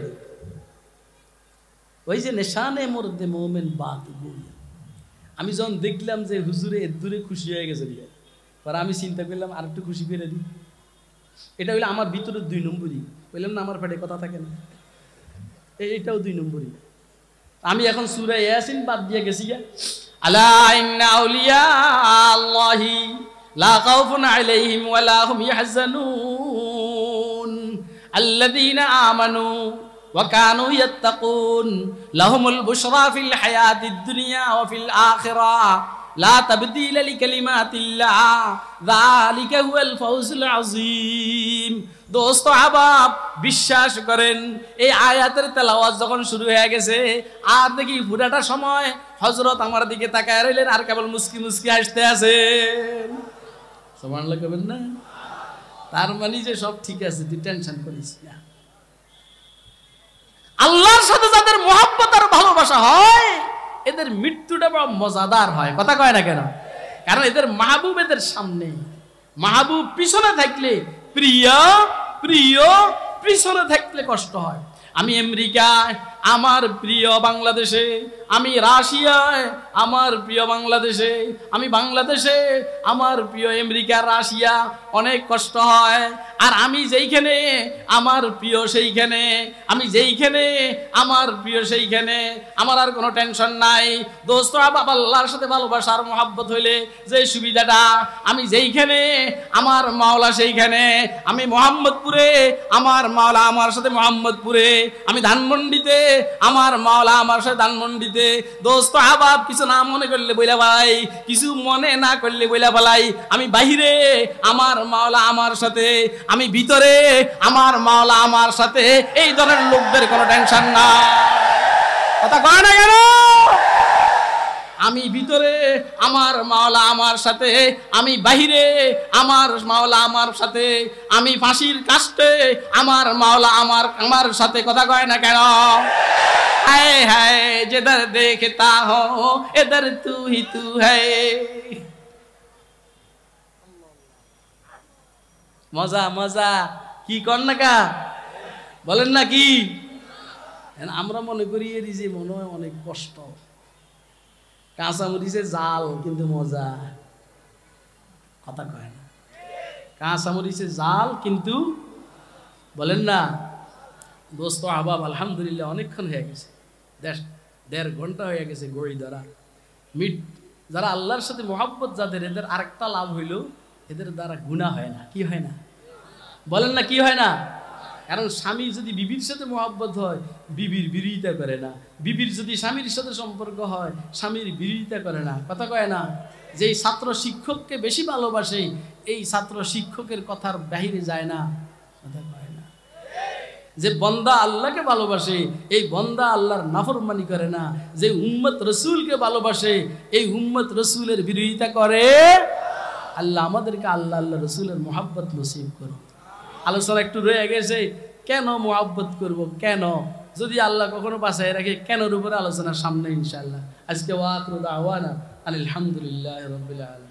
ওই যে নেশানে মর্দে মোমেন বাত বলি, আমি যখন দেখলাম যে হুজুরে এর দূরে খুশি হয়ে গেছে, পরে আমি চিন্তা করলাম আর একটু খুশি করে দিই। এটা হইলে আমার ভিতরে 2 নম্বরই। বললাম না আমার পেটে কথা থাকে না, এইটাও 2 নম্বরই। আমি এখন সূরা ইয়াসিন বাদ দিয়ে গেছি। আলা ইন্না আউলিয়া আল্লাহি লা খাউফুন আলাইহিম ওয়া লা হুম ইয়াহজানুন আল্লাযীনা আমানু ওয়া কানু ইয়াত্তাকুন লাহুমুল বুশরা ফিল হায়াতিদ দুনিয়া ওয়া ফিল আখিরাহ লা তাবদীলা লিকালিমাতিল্লাহ যালিকা হুয়াল ফাউজুল আযীম। দোস্ত আহবাব, বিশ্বাস করেন এই আয়াতের তেলাওয়াত যখন শুরু হয়ে গেছে, আর দেখি পুরাটা সময় হযরত আমার দিকে তাকায় রইলেন আর কেবল মুস্কি মুস্কি হাসতে আছেন। সুবহানাল্লাহ কবেন না? তার মানে যে সব ঠিক আছে, তুই টেনশন করিস না। আল্লাহর সাথে যাদের মহব্বত আর ভালোবাসা হয়, এদের মৃত্যুটা বড় মজাদার হয়। কথা কয় না কেন? কারণ এদের মাহবুব এদের সামনে, মাহবুব পিছনে থাকলে প্রিয়, প্রিয় পিছনে থাকলে কষ্ট হয়। আমি আমেরিকায়, আমার প্রিয় বাংলাদেশে, আমি রাশিয়ায়, আমার প্রিয় বাংলাদেশে, আমি বাংলাদেশে, আমার প্রিয় আমেরিকা, রাশিয়া, অনেক কষ্ট হয়। আর আমি যেইখানে আমার প্রিয় সেইখানে, আমি যেইখানে আমার প্রিয় সেইখানে, আমার আর কোনো টেনশন নাই। দোস্ত আহবাব, আল্লাহর সাথে ভালোবাসার মহব্বত হইলে যে সুবিধাটা, আমি যেইখানে আমার মাওলা সেইখানে, আমি মোহাম্মদপুরে আমার মাওলা আমার সাথে মোহাম্মদপুরে, আমি ধানমন্ডিতে আমার মাওলা আমার সাথে ধানমন্ডিতে। দোস্ত আহবাব, কিছু না মনে করলে বইলা ভাই, কিছু মনে না করলে বইলা ফেলাই, আমি বাহিরে আমার মাওলা আমার সাথে, আমি ভিতরে আমার মাওলা আমার সাথে। এই ধরনের লোকদের কোনো টেনশন না। কথা কয় না কেন? আমি ভিতরে আমার মাওলা আমার সাথে, আমি বাহিরে আমার মাওলা আমার সাথে, আমি ফাঁসির কাস্টে আমার মাওলা আমার সাথে। কথা কয় না কেন? হায় হায় जिधर देखता हो इधर तू ही तू है। মজা মজা কি কর না কা বলেন না কি? আমরা মনে করি এর যে মনে হয় অনেক কষ্ট, কাঁচামরিচে জাল কিন্তু মজা। কথা কয় না? কাঁচামরিচে জাল কিন্তু বলেন না। দোস্ত আহবাব, আলহামদুলিল্লাহ অনেকক্ষণ হয়ে গেছে, 1.5 ঘন্টা হয়ে গেছে গড়ি ধরা। যারা আল্লাহর সাথে মহব্বত যাদের, এদের আরেকটা লাভ হইল, এদের দ্বারা গুনাহ হয় না। কি হয় না? বলেন না কি হয় না? কারণ স্বামী যদি বিবির সাথে মহব্বত হয়, বিবির বিরোধিতা করে না। বিবির যদি স্বামীর সাথে সম্পর্ক হয়, স্বামীর বিরোধিতা করে না। কথা কয় না? যেই ছাত্র শিক্ষককে বেশি ভালোবাসে, এই ছাত্র শিক্ষকের কথার বাহিরে যায় না। কথা কয় না? যে বন্দা আল্লাহকে ভালোবাসে, এই বন্দা আল্লাহর নাফরমানি করে না। যে উম্মত রসুলকে ভালোবাসে, এই উম্মত রসুলের বিরোধিতা করে। আল্লাহ আমাদেরকে আল্লাহ আল্লাহ রসুলের মহব্বত নসিব করুন। আলোচনা একটু রয়ে গেছে, কেন মহব্বত করব, কেন? যদি আল্লাহ কখনো বাঁচায় রাখে, কেনর উপরে আলোচনার সামনে ইনশাআল্লাহ। আজকে ওয়া আখিরু দাওয়ানা আলহামদুলিল্লাহি রাব্বিল আলামিন।